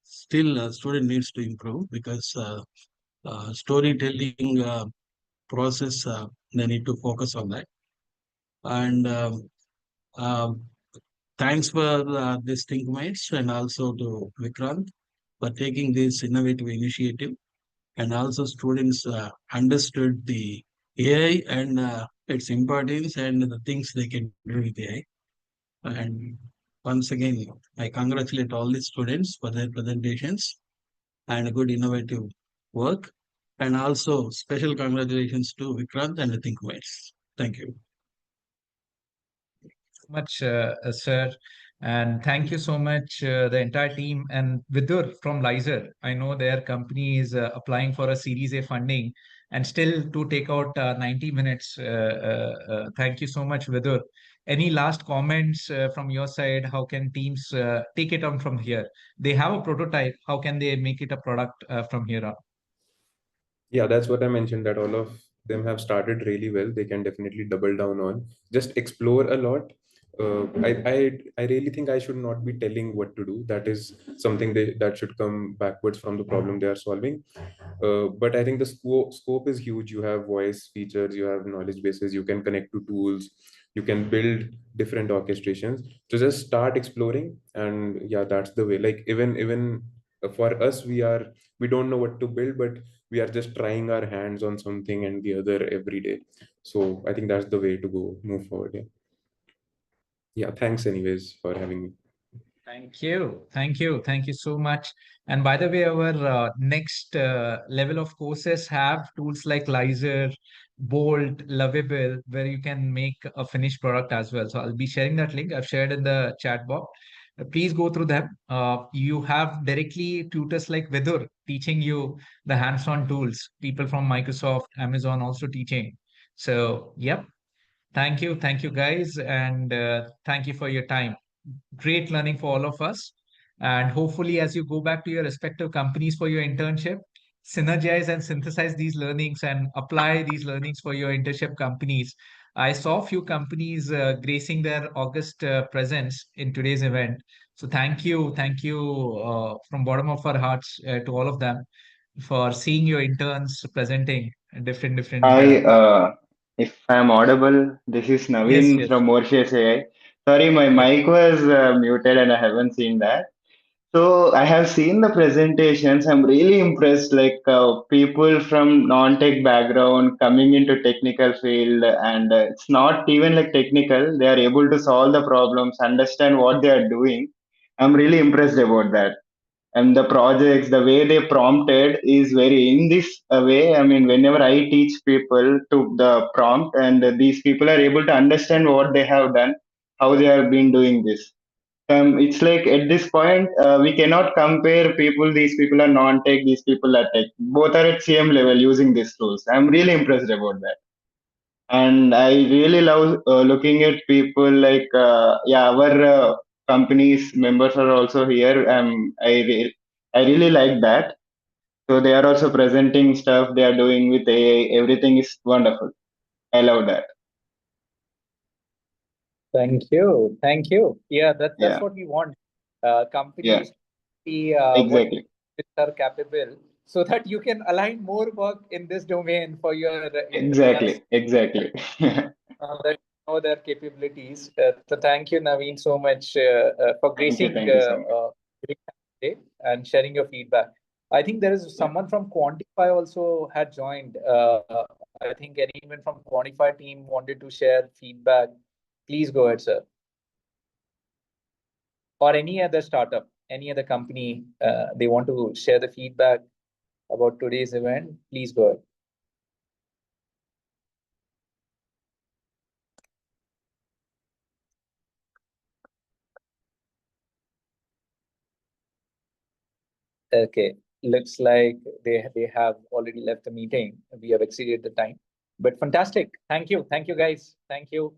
still student needs to improve, because storytelling process, they need to focus on that. And thanks for this Thinkmates and also to Vikrant for taking this innovative initiative. And also students understood the AI and its importance and the things they can do with AI. And once again, I congratulate all the students for their presentations and good innovative work. And also special congratulations to Vikrant and the Thinkmates. Thank you. Much, sir. And thank you so much, the entire team. And Vidur from Lizer, I know their company is applying for a Series A funding and still to take out 90 minutes. Thank you so much, Vidur. Any last comments from your side? How can teams take it on from here? They have a prototype. How can they make it a product from here on? Yeah, that's what I mentioned, that all of them have started really well. They can definitely double down on, just explore a lot. I really think I should not be telling what to do. That is something that should come backwards from the problem they are solving. But I think the scope is huge. You have voice features, you have knowledge bases, you can connect to tools, you can build different orchestrations. So just start exploring, and yeah, that's the way. Like even for us, we don't know what to build, but we are just trying our hands on something and the other every day. So I think that's the way to go, move forward. Yeah. Yeah. Thanks anyways for having me. Thank you. Thank you. Thank you so much. And by the way, our next level of courses have tools like Lizer, Bolt, Lovable, where you can make a finished product as well. So I'll be sharing that link. I've shared in the chat box. Please go through them. You have directly tutors like Vidur teaching you the hands-on tools, people from Microsoft, Amazon also teaching. So, yep. Thank you. Thank you, guys. And thank you for your time. Great learning for all of us. And hopefully, as you go back to your respective companies for your internship, synergize and synthesize these learnings and apply these learnings for your internship companies. I saw a few companies gracing their August presence in today's event. So thank you from bottom of our hearts to all of them for seeing your interns presenting different. Hi, if I'm audible, this is Yes, Naveen yes. from Morpheus AI. Sorry, my Yes. mic was muted and I haven't seen that. So I have seen the presentations. I'm really impressed. Like people from non-tech background coming into technical field, and it's not even like technical. They are able to solve the problems, understand what they are doing. I'm really impressed about that. And the projects, the way they prompted is very in this way. I mean, whenever I teach people to the prompt, and these people are able to understand what they have done, how they have been doing this. It's like at this point, we cannot compare people. These people are non-tech, these people are tech. Both are at same level using these tools. I'm really impressed about that. And I really love looking at people like yeah, our company's members are also here. I really like that. So they are also presenting stuff they are doing with AI. Everything is wonderful. I love that. Thank you. Thank you. Yeah, that's Yeah, what we want. yeah, Companies be what exactly, are capable so that you can align more work in this domain for your exactly, exactly. that know their capabilities. So thank you, Naveen, so much for gracing Thank you so much. today and sharing your feedback. I think there is someone from Quantify also had joined. I think anyone from Quantify team wanted to share feedback. Please go ahead, sir. Or any other startup, any other company, they want to share the feedback about today's event, please go ahead. Okay, looks like they have already left the meeting. We have exceeded the time, but fantastic. Thank you guys. Thank you,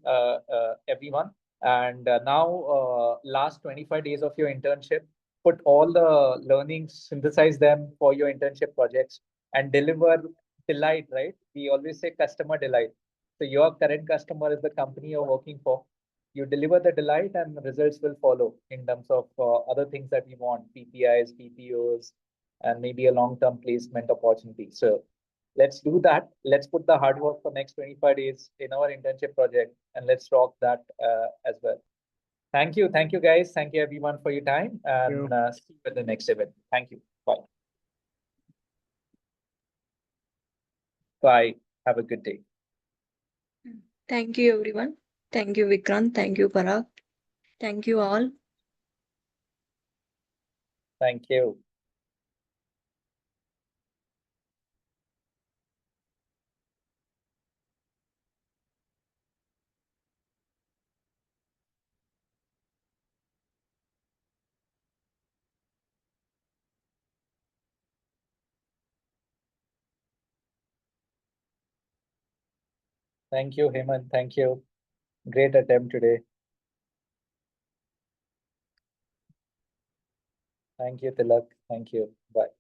everyone. And now, last 25 days of your internship, put all the learnings, synthesize them for your internship projects, and deliver delight. Right? We always say customer delight. So your current customer is the company you're working for. You deliver the delight and the results will follow in terms of other things that we want, PPIs, PPOs, and maybe a long-term placement opportunity. So let's do that. Let's put the hard work for next 25 days in our internship project and let's rock that as well. Thank you guys. Thank you everyone for your time, and see you at the next event. Thank you. Bye. Bye. Have a good day. Thank you, everyone. Thank you, Vikrant. Thank you, Parag. Thank you all. Thank you. Thank you, Hemant. Thank you. Great attempt today. Thank you, Tilak. Thank you. Bye.